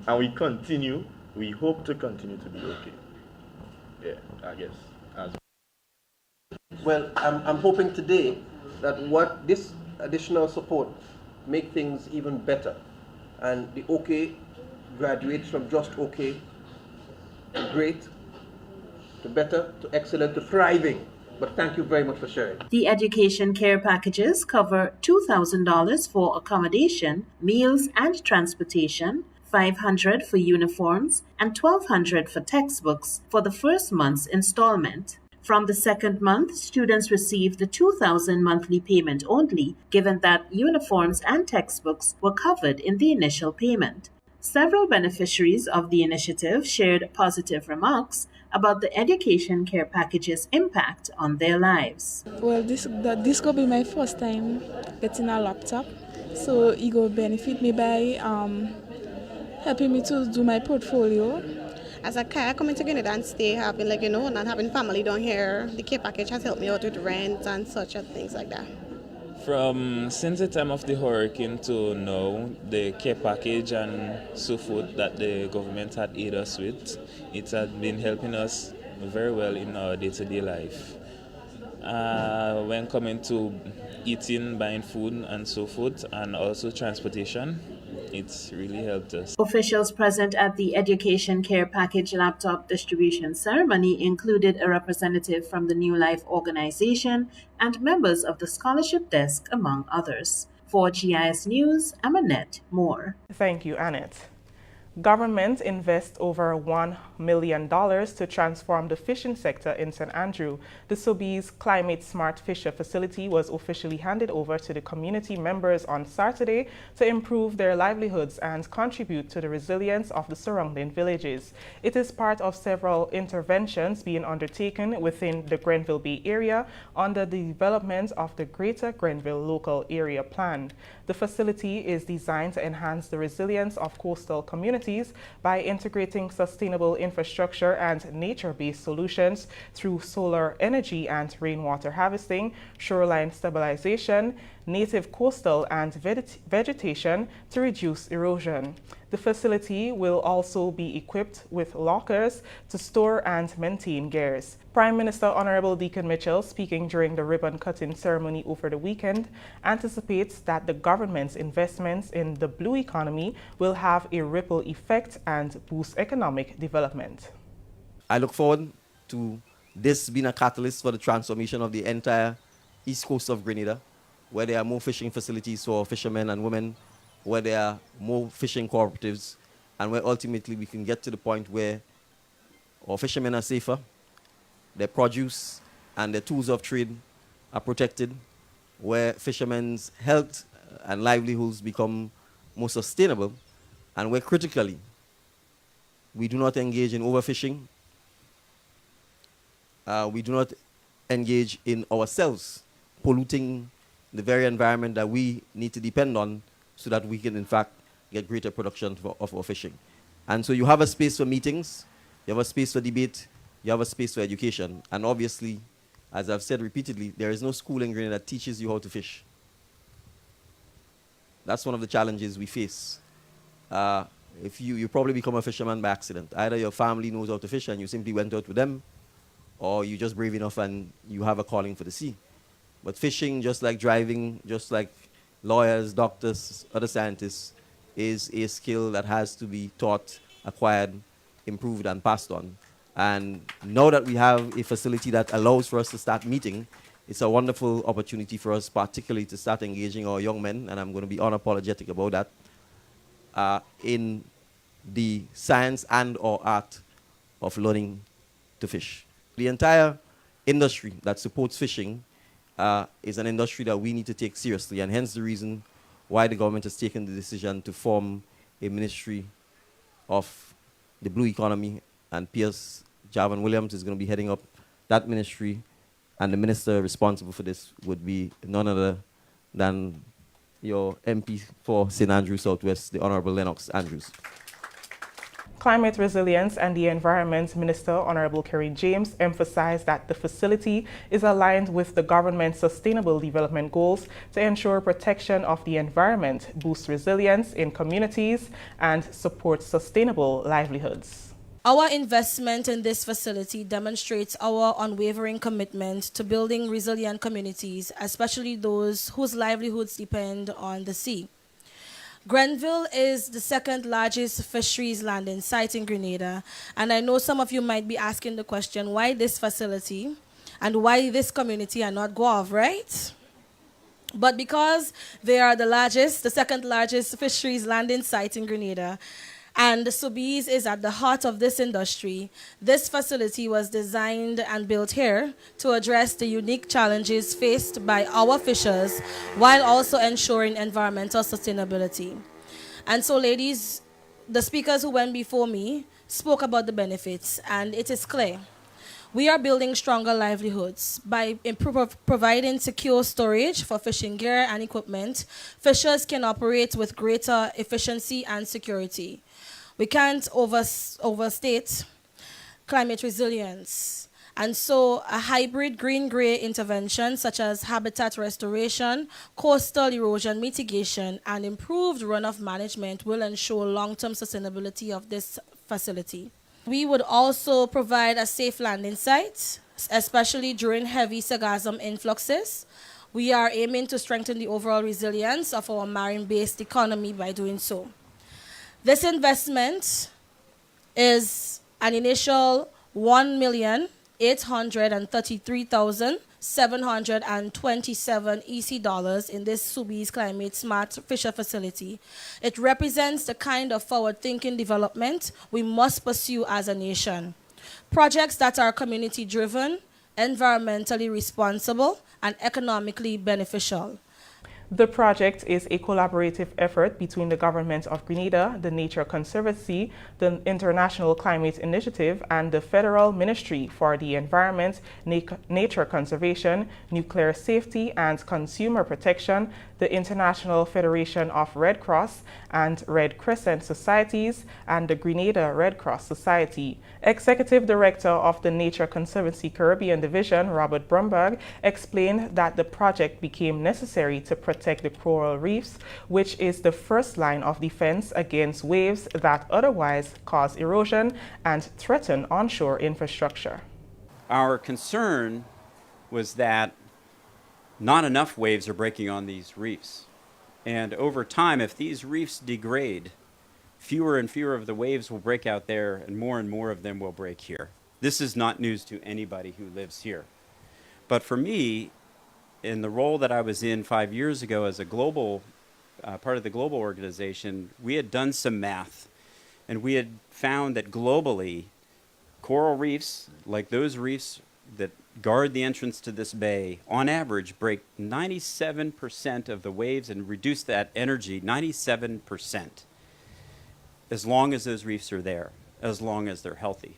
And we hope to continue to be okay. Yeah, I guess. Well, I'm hoping today that what this additional support make things even better, and the okay graduates from just okay to great, to better, to excellent, to thriving. But thank you very much for sharing. The education care packages cover $2,000 for accommodation, meals and transportation, $500 for uniforms, and $1,200 for textbooks for the first month's installment. From the second month, students receive the $2,000 monthly payment only, given that uniforms and textbooks were covered in the initial payment. Several beneficiaries of the initiative shared positive remarks about the education care package's impact on their lives. Well, this could be my first time getting a laptop, so it will benefit me by helping me to do my portfolio. As a car coming to Grenada and stay, having not having family down here, the care package has helped me out with rent and such and things like that. Since the time of the hurricane to now, the care package and so forth that the government had aided us with, it had been helping us very well in our day-to-day life. When coming to eating, buying food and so forth, and also transportation, it's really helped us. Officials present at the Education Care Package laptop distribution ceremony included a representative from the New Life organization and members of the scholarship desk, among others. For GIS News, I'm Annette Moore. Thank you, Annette. Government invests over $1 million to transform the fishing sector in St. Andrew. The Sobeys Climate Smart Fisher facility was officially handed over to the community members on Saturday to improve their livelihoods and contribute to the resilience of the surrounding villages. It is part of several interventions being undertaken within the Grenville Bay area under the development of the Greater Grenville Local Area Plan. The facility is designed to enhance the resilience of coastal communities by integrating sustainable infrastructure and nature-based solutions through solar energy and rainwater harvesting, shoreline stabilization, native coastal and vegetation to reduce erosion. The facility will also be equipped with lockers to store and maintain gears. Prime Minister Honorable Deacon Mitchell, speaking during the ribbon-cutting ceremony over the weekend, anticipates that the government's investments in the blue economy will have a ripple effect and boost economic development. I look forward to this being a catalyst for the transformation of the entire east coast of Grenada, where there are more fishing facilities for fishermen and women where there are more fishing cooperatives, and where ultimately we can get to the point where our fishermen are safer, their produce and their tools of trade are protected, where fishermen's health and livelihoods become more sustainable, and where critically we do not engage in overfishing, we do not engage in ourselves polluting the very environment that we need to depend on so that we can in fact get greater production of our fishing. And so you have a space for meetings, you have a space for debate, you have a space for education, and obviously, as I've said repeatedly, there is no school in Grenada that teaches you how to fish. That's one of the challenges we face. If you probably become a fisherman by accident. Either your family knows how to fish and you simply went out with them, or you're just brave enough and you have a calling for the sea. But fishing, just like driving, just like lawyers, doctors, other scientists, is a skill that has to be taught, acquired, improved, and passed on. And now that we have a facility that allows for us to start meeting, it's a wonderful opportunity for us, particularly to start engaging our young men, and I'm going to be unapologetic about that, in the science and or art of learning to fish. The entire industry that supports fishing is an industry that we need to take seriously, and hence the reason why the government has taken the decision to form a ministry of the blue economy, and Pierce Javan Williams is going to be heading up that ministry, and the minister responsible for this would be none other than your MP for St. Andrews Southwest, the Honorable Lennox Andrews. Climate Resilience and the Environment Minister, Honorable Kerry James, emphasized that the facility is aligned with the government's sustainable development goals to ensure protection of the environment, boost resilience in communities, and support sustainable livelihoods. Our investment in this facility demonstrates our unwavering commitment to building resilient communities, especially those whose livelihoods depend on the sea. Grenville is the second largest fisheries landing site in Grenada, and I know some of you might be asking the question, why this facility and why this community and not Guave, right? But because they are the second largest fisheries landing site in Grenada, and Sobeys is at the heart of this industry, this facility was designed and built here to address the unique challenges faced by our fishers while also ensuring environmental sustainability. And so, ladies, the speakers who went before me spoke about the benefits, and it is clear. We are building stronger livelihoods by providing secure storage for fishing gear and equipment. Fishers can operate with greater efficiency and security. We can't overstate climate resilience. And so a hybrid green-gray intervention such as habitat restoration, coastal erosion mitigation, and improved runoff management will ensure long-term sustainability of this facility. We would also provide a safe landing site, especially during heavy sargassum influxes. We are aiming to strengthen the overall resilience of our marine-based economy by doing so. This investment is an initial $1,833,727 EC dollars in this Sobeys Climate Smart Fisher facility. It represents the kind of forward-thinking development we must pursue as a nation. Projects that are community-driven, environmentally responsible, and economically beneficial. The project is a collaborative effort between the Government of Grenada, the Nature Conservancy, the International Climate Initiative, and the Federal Ministry for the Environment, Nature Conservation, Nuclear Safety, and Consumer Protection, the International Federation of Red Cross and Red Crescent Societies, and the Grenada Red Cross Society. Executive Director of the Nature Conservancy Caribbean Division, Robert Brumberg, explained that the project became necessary to protect the coral reefs, which is the first line of defense against waves that otherwise cause erosion and threaten onshore infrastructure. Our concern was that not enough waves are breaking on these reefs. And over time, if these reefs degrade, fewer and fewer of the waves will break out there and more of them will break here. This is not news to anybody who lives here. But for me, in the role that I was in 5 years ago as a global part of the global organization, we had done some math, and we had found that globally, coral reefs, like those reefs that guard the entrance to this bay, on average break 97% of the waves and reduce that energy 97%, as long as those reefs are there, as long as they're healthy.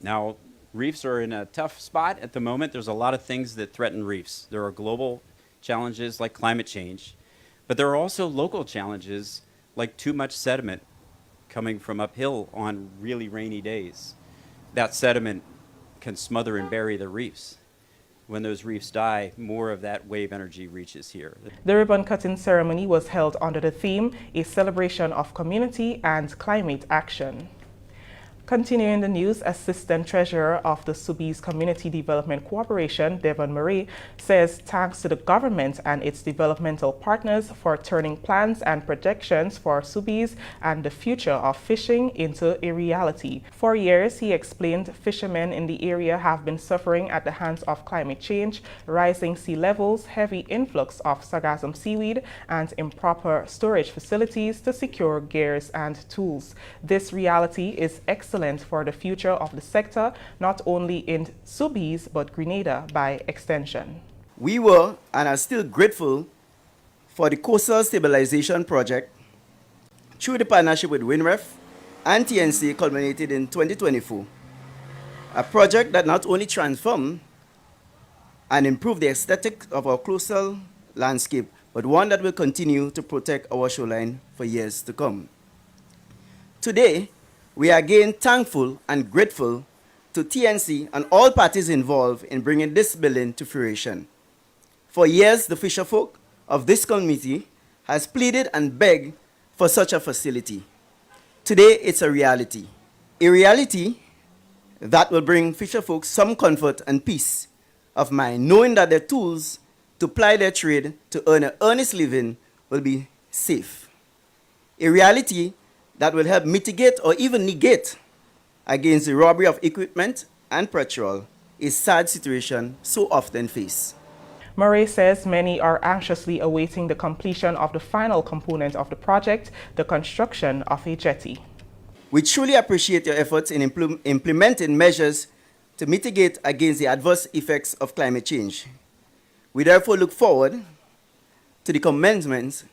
Now, reefs are in a tough spot at the moment. There's a lot of things that threaten reefs. There are global challenges like climate change, but there are also local challenges like too much sediment coming from uphill on really rainy days. That sediment can smother and bury the reefs. When those reefs die, more of that wave energy reaches here. The ribbon cutting ceremony was held under the theme, A Celebration of Community and Climate Action. Continuing the news, Assistant Treasurer of the Subies Community Development Corporation, Devon Murray, says thanks to the government and its developmental partners for turning plans and projections for Subies and the future of fishing into a reality. For years, he explained, fishermen in the area have been suffering at the hands of climate change, rising sea levels, heavy influx of sargassum seaweed, and improper storage facilities to secure gears and tools. This reality is excellent for the future of the sector, not only in Subies, but Grenada by extension. We were and are still grateful for the Coastal Stabilization Project through the partnership with WINREF and TNC culminated in 2024. A project that not only transformed and improved the aesthetic of our coastal landscape, but one that will continue to protect our shoreline for years to come. Today, we are again thankful and grateful to TNC and all parties involved in bringing this building to fruition. For years, the fisherfolk of this community has pleaded and begged for such a facility. Today, it's a reality that will bring fisherfolk some comfort and peace of mind, knowing that their tools to ply their trade to earn an earnest living will be safe. A reality that will help mitigate or even negate against the robbery of equipment and petrol, a sad situation so often faced. Murray says many are anxiously awaiting the completion of the final component of the project, the construction of a jetty. We truly appreciate your efforts in implementing measures to mitigate against the adverse effects of climate change. We therefore look forward to the commencement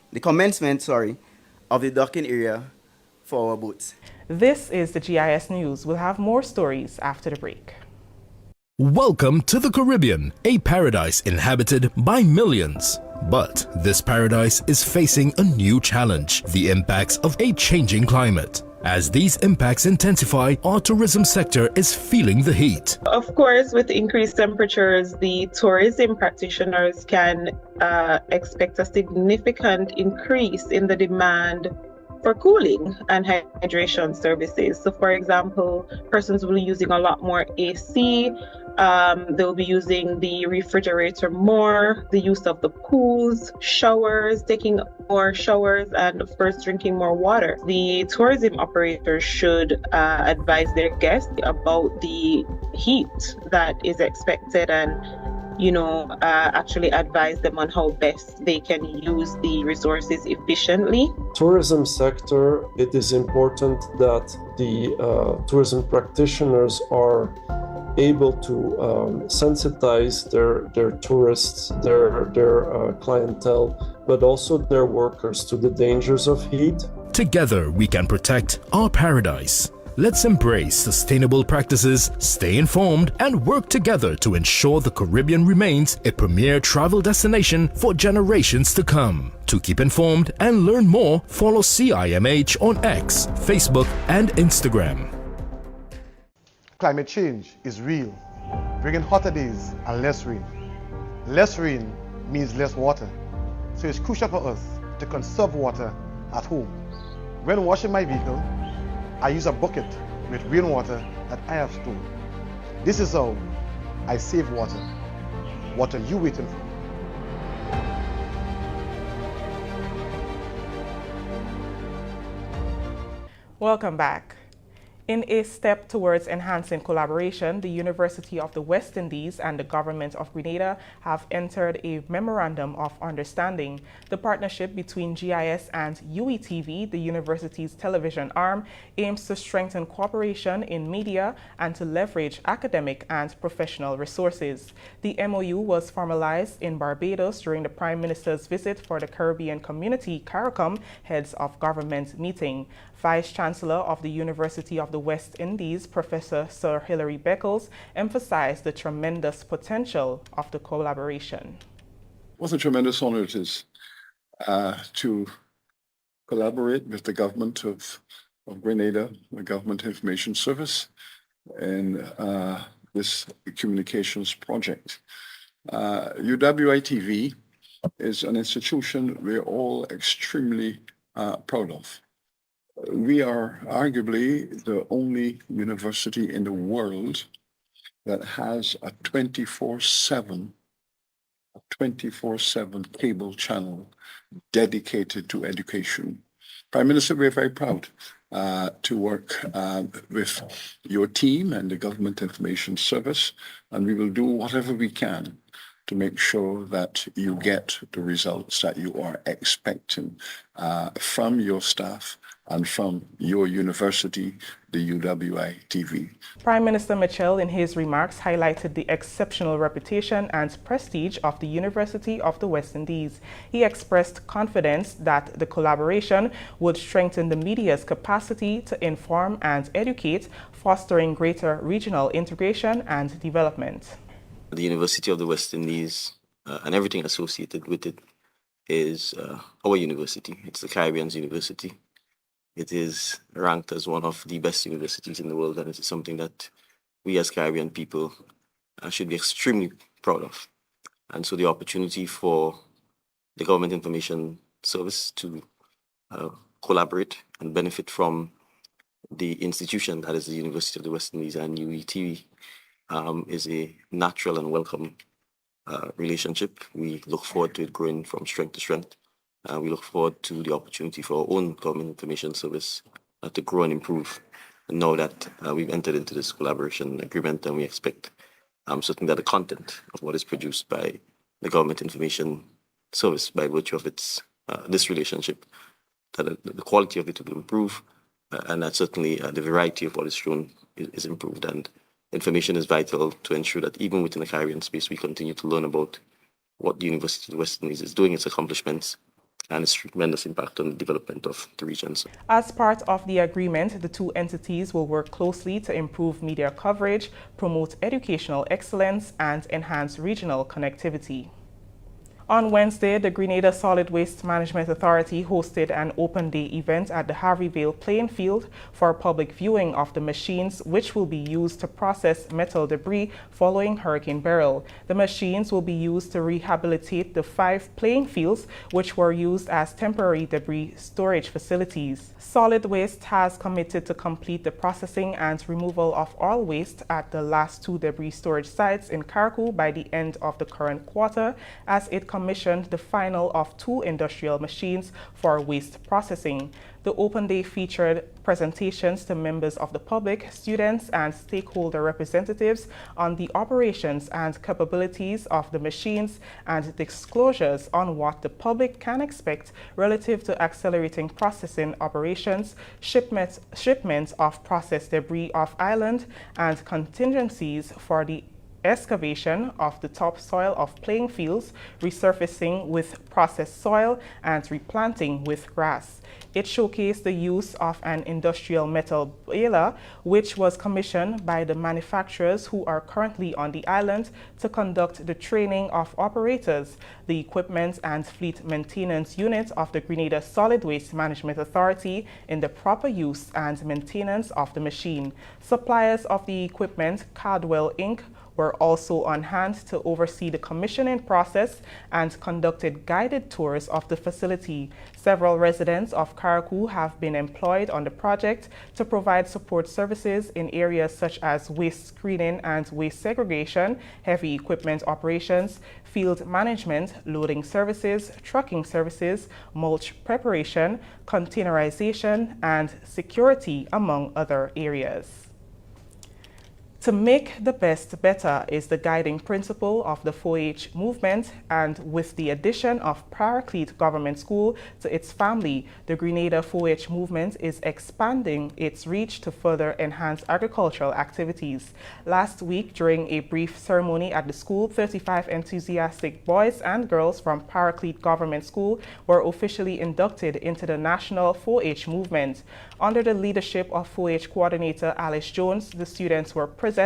of the docking area for our boats. This is the GIS News. We'll have more stories after the break. Welcome to the Caribbean, a paradise inhabited by millions. But this paradise is facing a new challenge, the impacts of a changing climate. As these impacts intensify, our tourism sector is feeling the heat. Of course, with increased temperatures, the tourism practitioners can expect a significant increase in the demand for cooling and hydration services. So for example, persons will be using a lot more AC, they'll be using the refrigerator more, the use of the pools, showers, taking more showers, and of course drinking more water. The tourism operators should advise their guests about the heat that is expected and actually advise them on how best they can use the resources efficiently. Tourism sector, it is important that the tourism practitioners are able to sensitize their tourists, their clientele, but also their workers to the dangers of heat. Together we can protect our paradise. Let's embrace sustainable practices, stay informed, and work together to ensure the Caribbean remains a premier travel destination for generations to come. To keep informed and learn more, follow CIMH on X, Facebook, and Instagram. Climate change is real, bringing hotter days and less rain. Less rain means less water, so it's crucial for us to conserve water at home. When washing my vehicle, I use a bucket with rainwater that I have stored. This is how I save water. What are you waiting for? Welcome back. In a step towards enhancing collaboration, the University of the West Indies and the Government of Grenada have entered a Memorandum of Understanding. The partnership between GIS and UETV, the university's television arm, aims to strengthen cooperation in media and to leverage academic and professional resources. The MOU was formalized in Barbados during the Prime Minister's visit for the Caribbean Community CARICOM Heads of Government meeting. Vice-Chancellor of the University of the West Indies, Professor Sir Hilary Beckles, emphasized the tremendous potential of the collaboration. What a tremendous honor it is to collaborate with the government of Grenada, the Government Information Service, in this communications project. UWI-TV is an institution we're all extremely proud of. We are arguably the only university in the world that has a 24/7 cable channel dedicated to education. Prime Minister, we're very proud to work with your team and the Government Information Service, and we will do whatever we can to make sure that you get the results that you are expecting from your staff and from your university, the UWI-TV. Prime Minister Mitchell, in his remarks, highlighted the exceptional reputation and prestige of the University of the West Indies. He expressed confidence that the collaboration would strengthen the media's capacity to inform and educate, fostering greater regional integration and development. The University of the West Indies and everything associated with it is our university. It's the Caribbean's university. It is ranked as one of the best universities in the world, and it is something that we as Caribbean people should be extremely proud of. And so the opportunity for the Government Information Service to collaborate and benefit from the institution that is the University of the West Indies and UETV is a natural and welcome relationship. We look forward to it growing from strength to strength. We look forward to the opportunity for our own Government Information Service to grow and improve. And now that we've entered into this collaboration agreement, and we expect certainly that the content of what is produced by the Government Information Service, by virtue of its this relationship, that the quality of it will improve, and that certainly the variety of what is shown is improved. And information is vital to ensure that even within the Caribbean space, we continue to learn about what the University of the West Indies is doing, its accomplishments, and its tremendous impact on the development of the regions. As part of the agreement, the two entities will work closely to improve media coverage, promote educational excellence, and enhance regional connectivity. On Wednesday, the Grenada Solid Waste Management Authority hosted an open day event at the Harveyvale playing field for public viewing of the machines which will be used to process metal debris following Hurricane Beryl. The machines will be used to rehabilitate the 5 playing fields which were used as temporary debris storage facilities. Solid Waste has committed to complete the processing and removal of all waste at the last 2 debris storage sites in Carriacou by the end of the current quarter, as it commissioned the final of 2 industrial machines for waste processing. The open day featured presentations to members of the public, students, and stakeholder representatives on the operations and capabilities of the machines and disclosures on what the public can expect relative to accelerating processing operations, shipments of processed debris off island, and contingencies for the excavation of the topsoil of playing fields, resurfacing with processed soil, and replanting with grass. It showcased the use of an industrial metal baler, which was commissioned by the manufacturers who are currently on the island to conduct the training of operators, the equipment and fleet maintenance unit of the Grenada Solid Waste Management Authority in the proper use and maintenance of the machine. Suppliers of the equipment, Cardwell Inc., were also on hand to oversee the commissioning process and conducted guided tours of the facility. Several residents of Carriacou have been employed on the project to provide support services in areas such as waste screening and waste segregation, heavy equipment operations, field management, loading services, trucking services, mulch preparation, containerization, and security, among other areas. To make the best better is the guiding principle of the 4-H movement, and with the addition of Paraclete Government School to its family, the Grenada 4-H movement is expanding its reach to further enhance agricultural activities. Last week, during a brief ceremony at the school, 35 enthusiastic boys and girls from Paraclete Government School were officially inducted into the national 4-H movement. Under the leadership of 4-H coordinator Alice Jones, the students were presented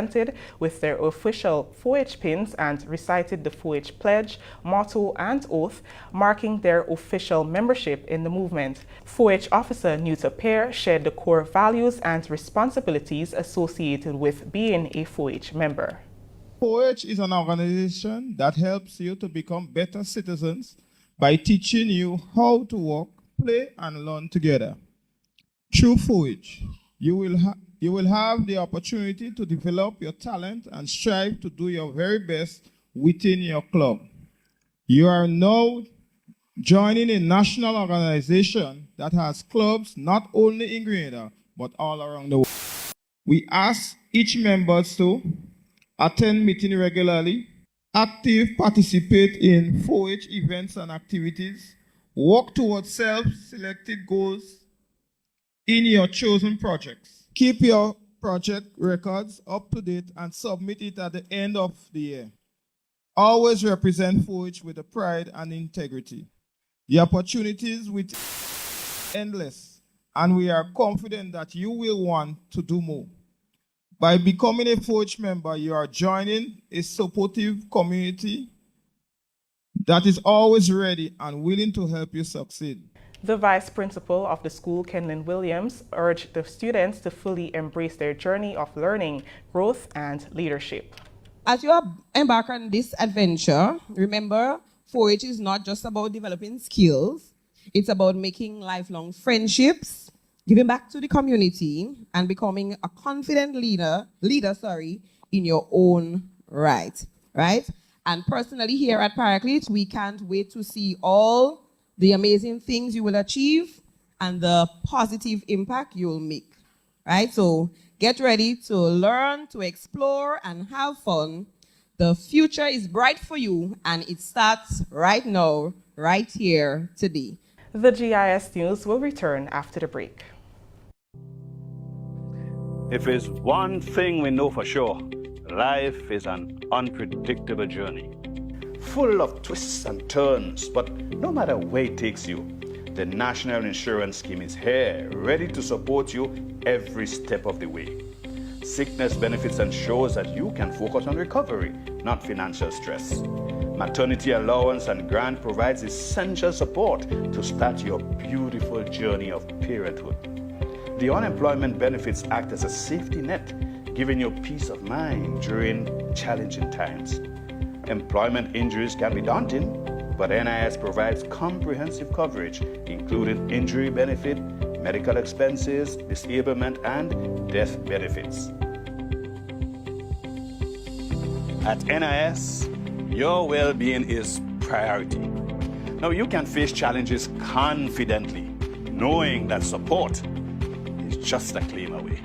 with their official 4-H pins and recited the 4-H pledge, motto, and oath, marking their official membership in the movement. 4-H officer Nuta Pear shared the core values and responsibilities associated with being a 4-H member. 4-H is an organization that helps you to become better citizens by teaching you how to work, play, and learn together. Through 4-H, you will have the opportunity to develop your talent and strive to do your very best within your club. You are now joining a national organization that has clubs not only in Grenada, but all around the world. We ask each member to attend meetings regularly, participate in 4-H events and activities, work towards self-selected goals in your chosen projects. Keep your project records up to date and submit it at the end of the year. Always represent 4-H with a pride and integrity. The opportunities with endless, and we are confident that you will want to do more. By becoming a 4-H member, you are joining a supportive community that is always ready and willing to help you succeed. The vice principal of the school, Kenlyn Williams, urged the students to fully embrace their journey of learning, growth, and leadership. As you embark on this adventure, remember 4-H is not just about developing skills, it's about making lifelong friendships, giving back to the community, and becoming a confident leader in your own right? And personally here at Paraclete, we can't wait to see all the amazing things you will achieve and the positive impact you will make, right? So get ready to learn, to explore, and have fun. The future is bright for you, and it starts right now, right here, today. The GIS News will return after the break. If there's one thing we know for sure, life is an unpredictable journey, full of twists and turns, but no matter where it takes you, the National Insurance Scheme is here, ready to support you every step of the way. Sickness benefits ensures that you can focus on recovery, not financial stress. Maternity allowance and grant provides essential support to start your beautiful journey of parenthood. The unemployment benefits act as a safety net, giving you peace of mind during challenging times. Employment injuries can be daunting, but NIS provides comprehensive coverage, including injury benefit, medical expenses, disablement, and death benefits. At NIS, your well-being is priority. Now you can face challenges confidently, knowing that support is just a claim away.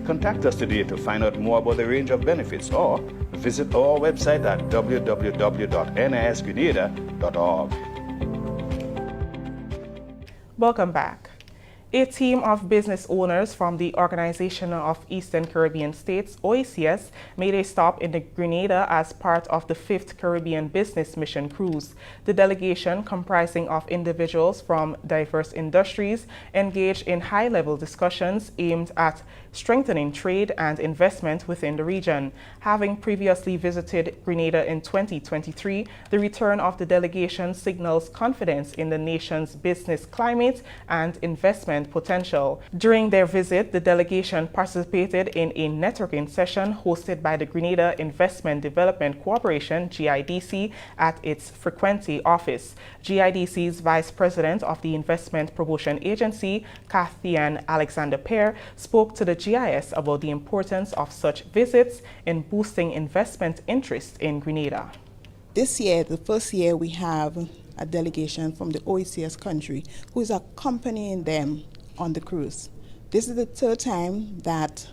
Contact us today to find out more about the range of benefits, or visit our website at www.nisgrenada.org. Welcome back. A team of business owners from the Organization of Eastern Caribbean States, OECS, made a stop in the Grenada as part of the 5th Caribbean Business Mission Cruise. The delegation, comprising of individuals from diverse industries, engaged in high-level discussions aimed at strengthening trade and investment within the region. Having previously visited Grenada in 2023, the return of the delegation signals confidence in the nation's business climate and investment investment potential. During their visit, the delegation participated in a networking session hosted by the Grenada Investment Development Corporation, GIDC, at its Frequency office. GIDC's Vice President of the Investment Promotion Agency, Kathian Alexander-Pear, spoke to the GIS about the importance of such visits in boosting investment interest in Grenada. This year, the first year, we have a delegation from the OECS country who is accompanying them on the cruise. This is the third time that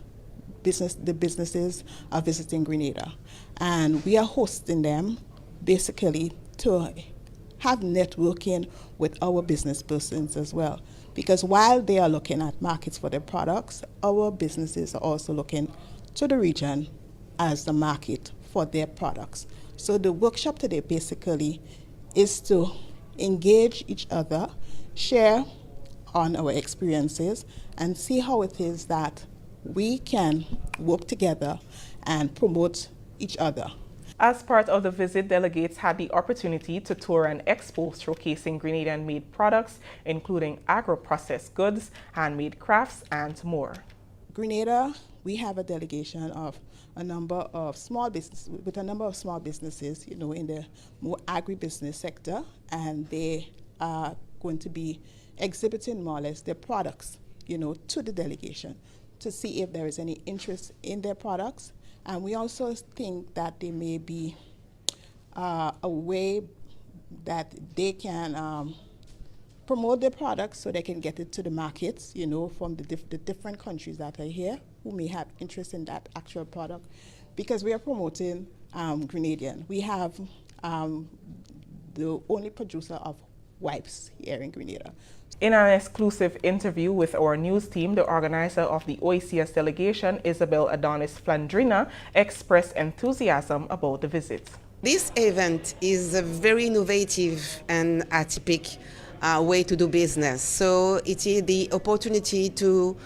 the businesses are visiting Grenada, and we are hosting them basically to have networking with our business persons as well. Because while they are looking at markets for their products, our businesses are also looking to the region as the market for their products. So the workshop today basically is to engage each other, share on our experiences, and see how it is that we can work together and promote each other. As part of the visit, delegates had the opportunity to tour an expo showcasing Grenadian-made products, including agro-processed goods, handmade crafts, and more. Grenada, we have a delegation of a number of small businesses, you know, in the more agribusiness sector, and they are going to be exhibiting more or less their products, you know, to the delegation to see if there is any interest in their products. And we also think that there may be a way that they can promote their products so they can get it to the markets, you know, from the different countries that are here who may have interest in that actual product. Because we are promoting Grenadian. We have the only producer of wipes here in Grenada. In an exclusive interview with our news team, the organizer of the OECS delegation, Isabel Adonis Flandrina, expressed enthusiasm about the visit. This event is a very innovative and atypical way to do business. So it is the opportunity to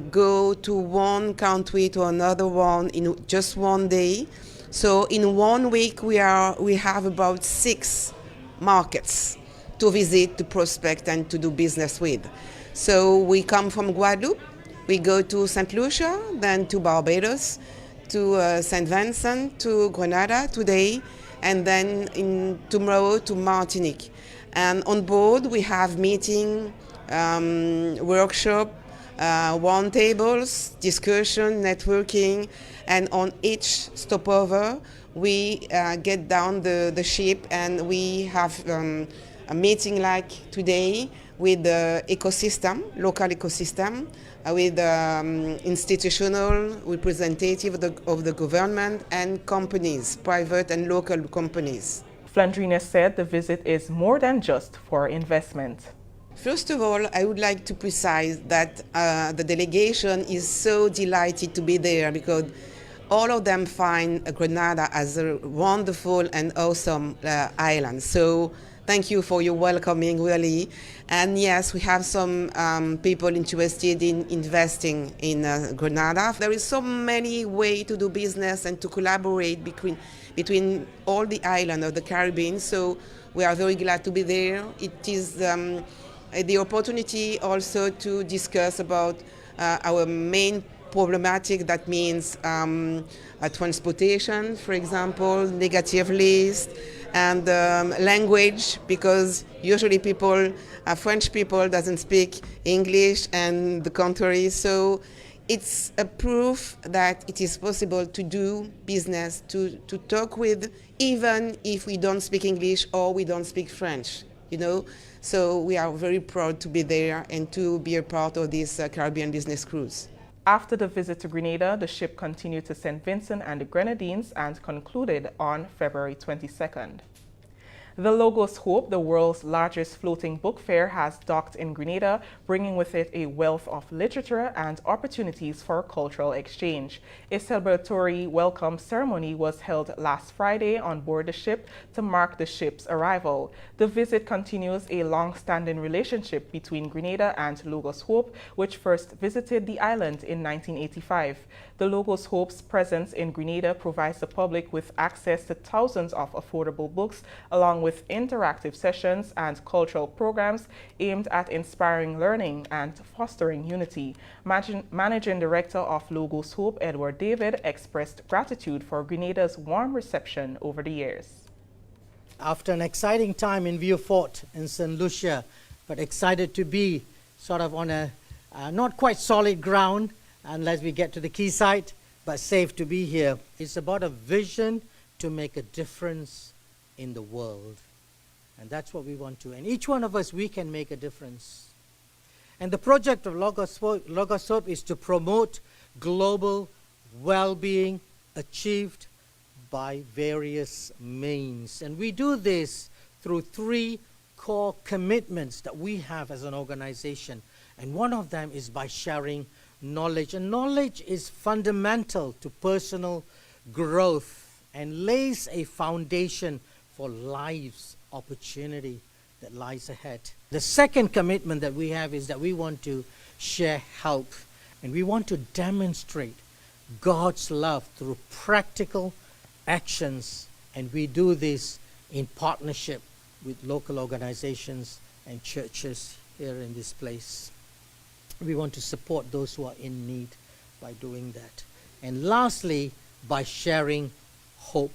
go to one country to another one in just one day. So in 1 week we have about 6 markets to visit, to prospect, and to do business with. So we come from Guadeloupe, we go to St. Lucia, then to Barbados, to St. Vincent, to Grenada today, and then tomorrow to Martinique. And on board we have meeting, workshop, roundtables, discussion, networking, and on each stopover we get down the ship and we have a meeting like today with the ecosystem, local ecosystem, with institutional representative of the government and companies, private and local companies. Flandrina said the visit is more than just for investment. First of all, I would like to precise that the delegation is so delighted to be there because all of them find Grenada as a wonderful and awesome island. So thank you for your welcoming, really. And yes, we have some people interested in investing in Grenada. There is so many ways to do business and to collaborate between all the islands of the Caribbean. So we are very glad to be there. It is the opportunity also to discuss about our main problematic, that means transportation, for example, negative list, and language, because usually French people doesn't speak English and the contrary. So it's a proof that it is possible to do business, to talk with, even if we don't speak English or we don't speak French, you know. So we are very proud to be there and to be a part of this Caribbean business cruise. After the visit to Grenada, the ship continued to St. Vincent and the Grenadines and concluded on February 22nd. The Logos Hope, the world's largest floating book fair, has docked in Grenada, bringing with it a wealth of literature and opportunities for cultural exchange. A celebratory welcome ceremony was held last Friday on board the ship to mark the ship's arrival. The visit continues a long-standing relationship between Grenada and Logos Hope, which first visited the island in 1985. The Logos Hope's presence in Grenada provides the public with access to thousands of affordable books, along with with interactive sessions and cultural programs aimed at inspiring learning and fostering unity. Managing Director of Logos Hope, Edward David, expressed gratitude for Grenada's warm reception over the years. After an exciting time in Vieux Fort in St. Lucia, but excited to be sort of on a not quite solid ground unless we get to the quayside, but safe to be here. It's about a vision to make a difference in the world. And that's what we want to. And each one of us, we can make a difference. And the project of Logos Hope is to promote global well-being achieved by various means. And we do this through 3 core commitments that we have as an organization. And one of them is by sharing knowledge. And knowledge is fundamental to personal growth and lays a foundation for life's opportunity that lies ahead. The second commitment that we have is that we want to share help. And we want to demonstrate God's love through practical actions, and we do this in partnership with local organizations and churches here in this place. We want to support those who are in need by doing that. And lastly, by sharing hope.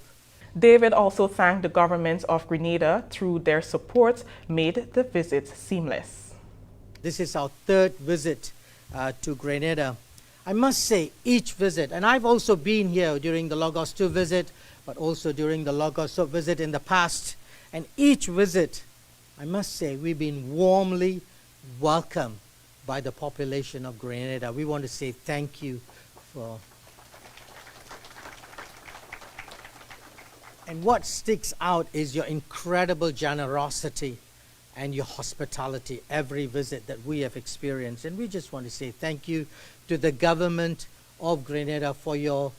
David also thanked the government of Grenada through their support made the visit seamless. This is our 3rd visit to Grenada. I must say, each visit, and I've also been here during the Logos 2 visit, but also during the Logos Hope visit in the past, and each visit, I must say, we've been warmly welcomed by the population of Grenada. We want to say thank you for. And what sticks out is your incredible generosity and your hospitality every visit that we have experienced. And we just want to say thank you to the government of Grenada for your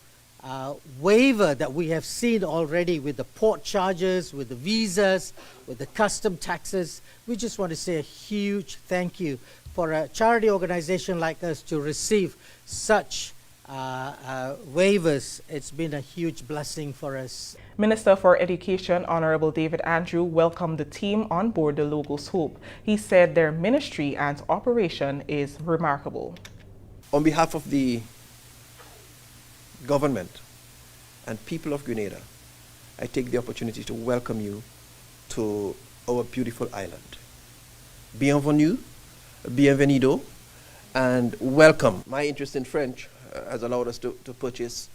waiver that we have seen already with the port charges, with the visas, with the custom taxes. We just want to say a huge thank you for a charity organization like us to receive such waivers. It's been a huge blessing for us. Minister for Education, Honorable David Andrew, welcomed the team on board the Logos Hope. He said their ministry and operation is remarkable. On behalf of the government and people of Grenada, I take the opportunity to welcome you to our beautiful island. Bienvenue, bienvenido, and welcome. My interest in French has allowed us to purchase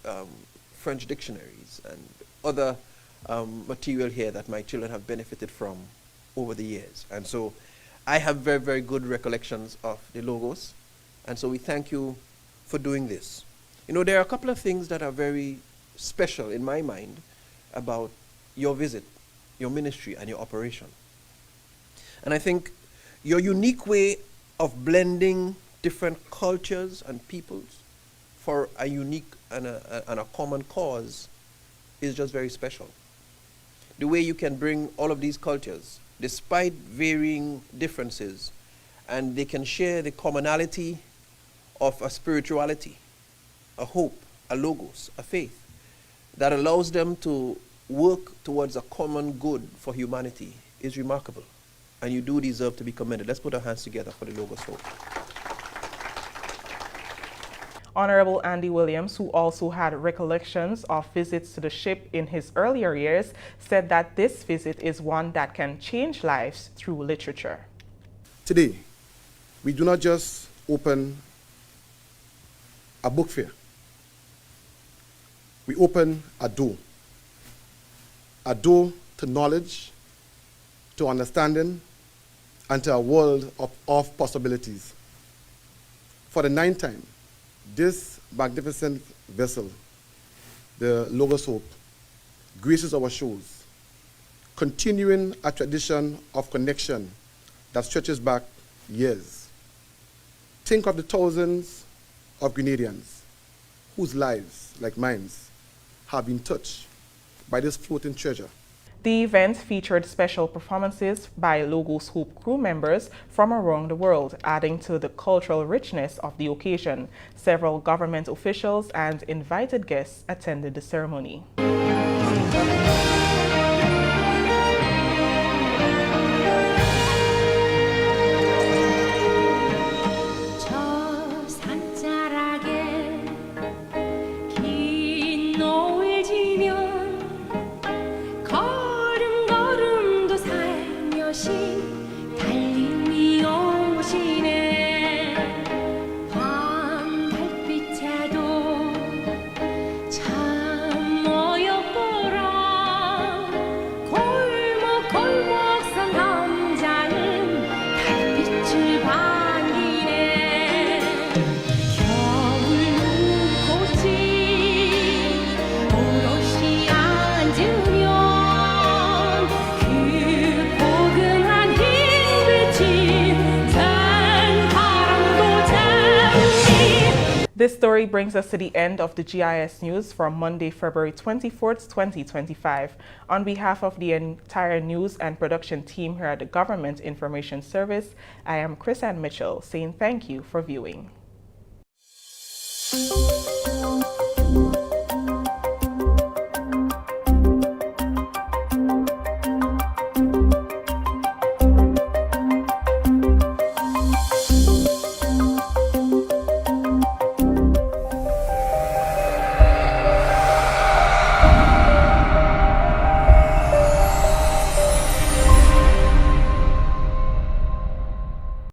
French dictionaries and other material here that my children have benefited from over the years. And so I have very, very good recollections of the Logos. And so we thank you for doing this. You know, there are a couple of things that are very special in my mind about your visit, your ministry, and your operation. And I think your unique way of blending different cultures and peoples for a unique and a common cause is just very special. The way you can bring all of these cultures, despite varying differences, and they can share the commonality of a spirituality, a hope, a logos, a faith, that allows them to work towards a common good for humanity is remarkable. And you do deserve to be commended. Let's put our hands together for the Logos Hope. Honorable Andy Williams, who also had recollections of visits to the ship in his earlier years, said that this visit is one that can change lives through literature. Today, we do not just open a book fair. We open a door to knowledge, to understanding, and to a world of possibilities. For the 9th time, this magnificent vessel, the Logos Hope, graces our shores, continuing a tradition of connection that stretches back years. Think of the thousands of Grenadians whose lives, like mine, have been touched by this floating treasure. The event featured special performances by Logos Hope crew members from around the world, adding to the cultural richness of the occasion. Several government officials and invited guests attended the ceremony. This story brings us to the end of the GIS News for Monday, February 24th, 2025. On behalf of the entire news and production team here at the Government Information Service, I am Chris Ann Mitchell saying thank you for viewing.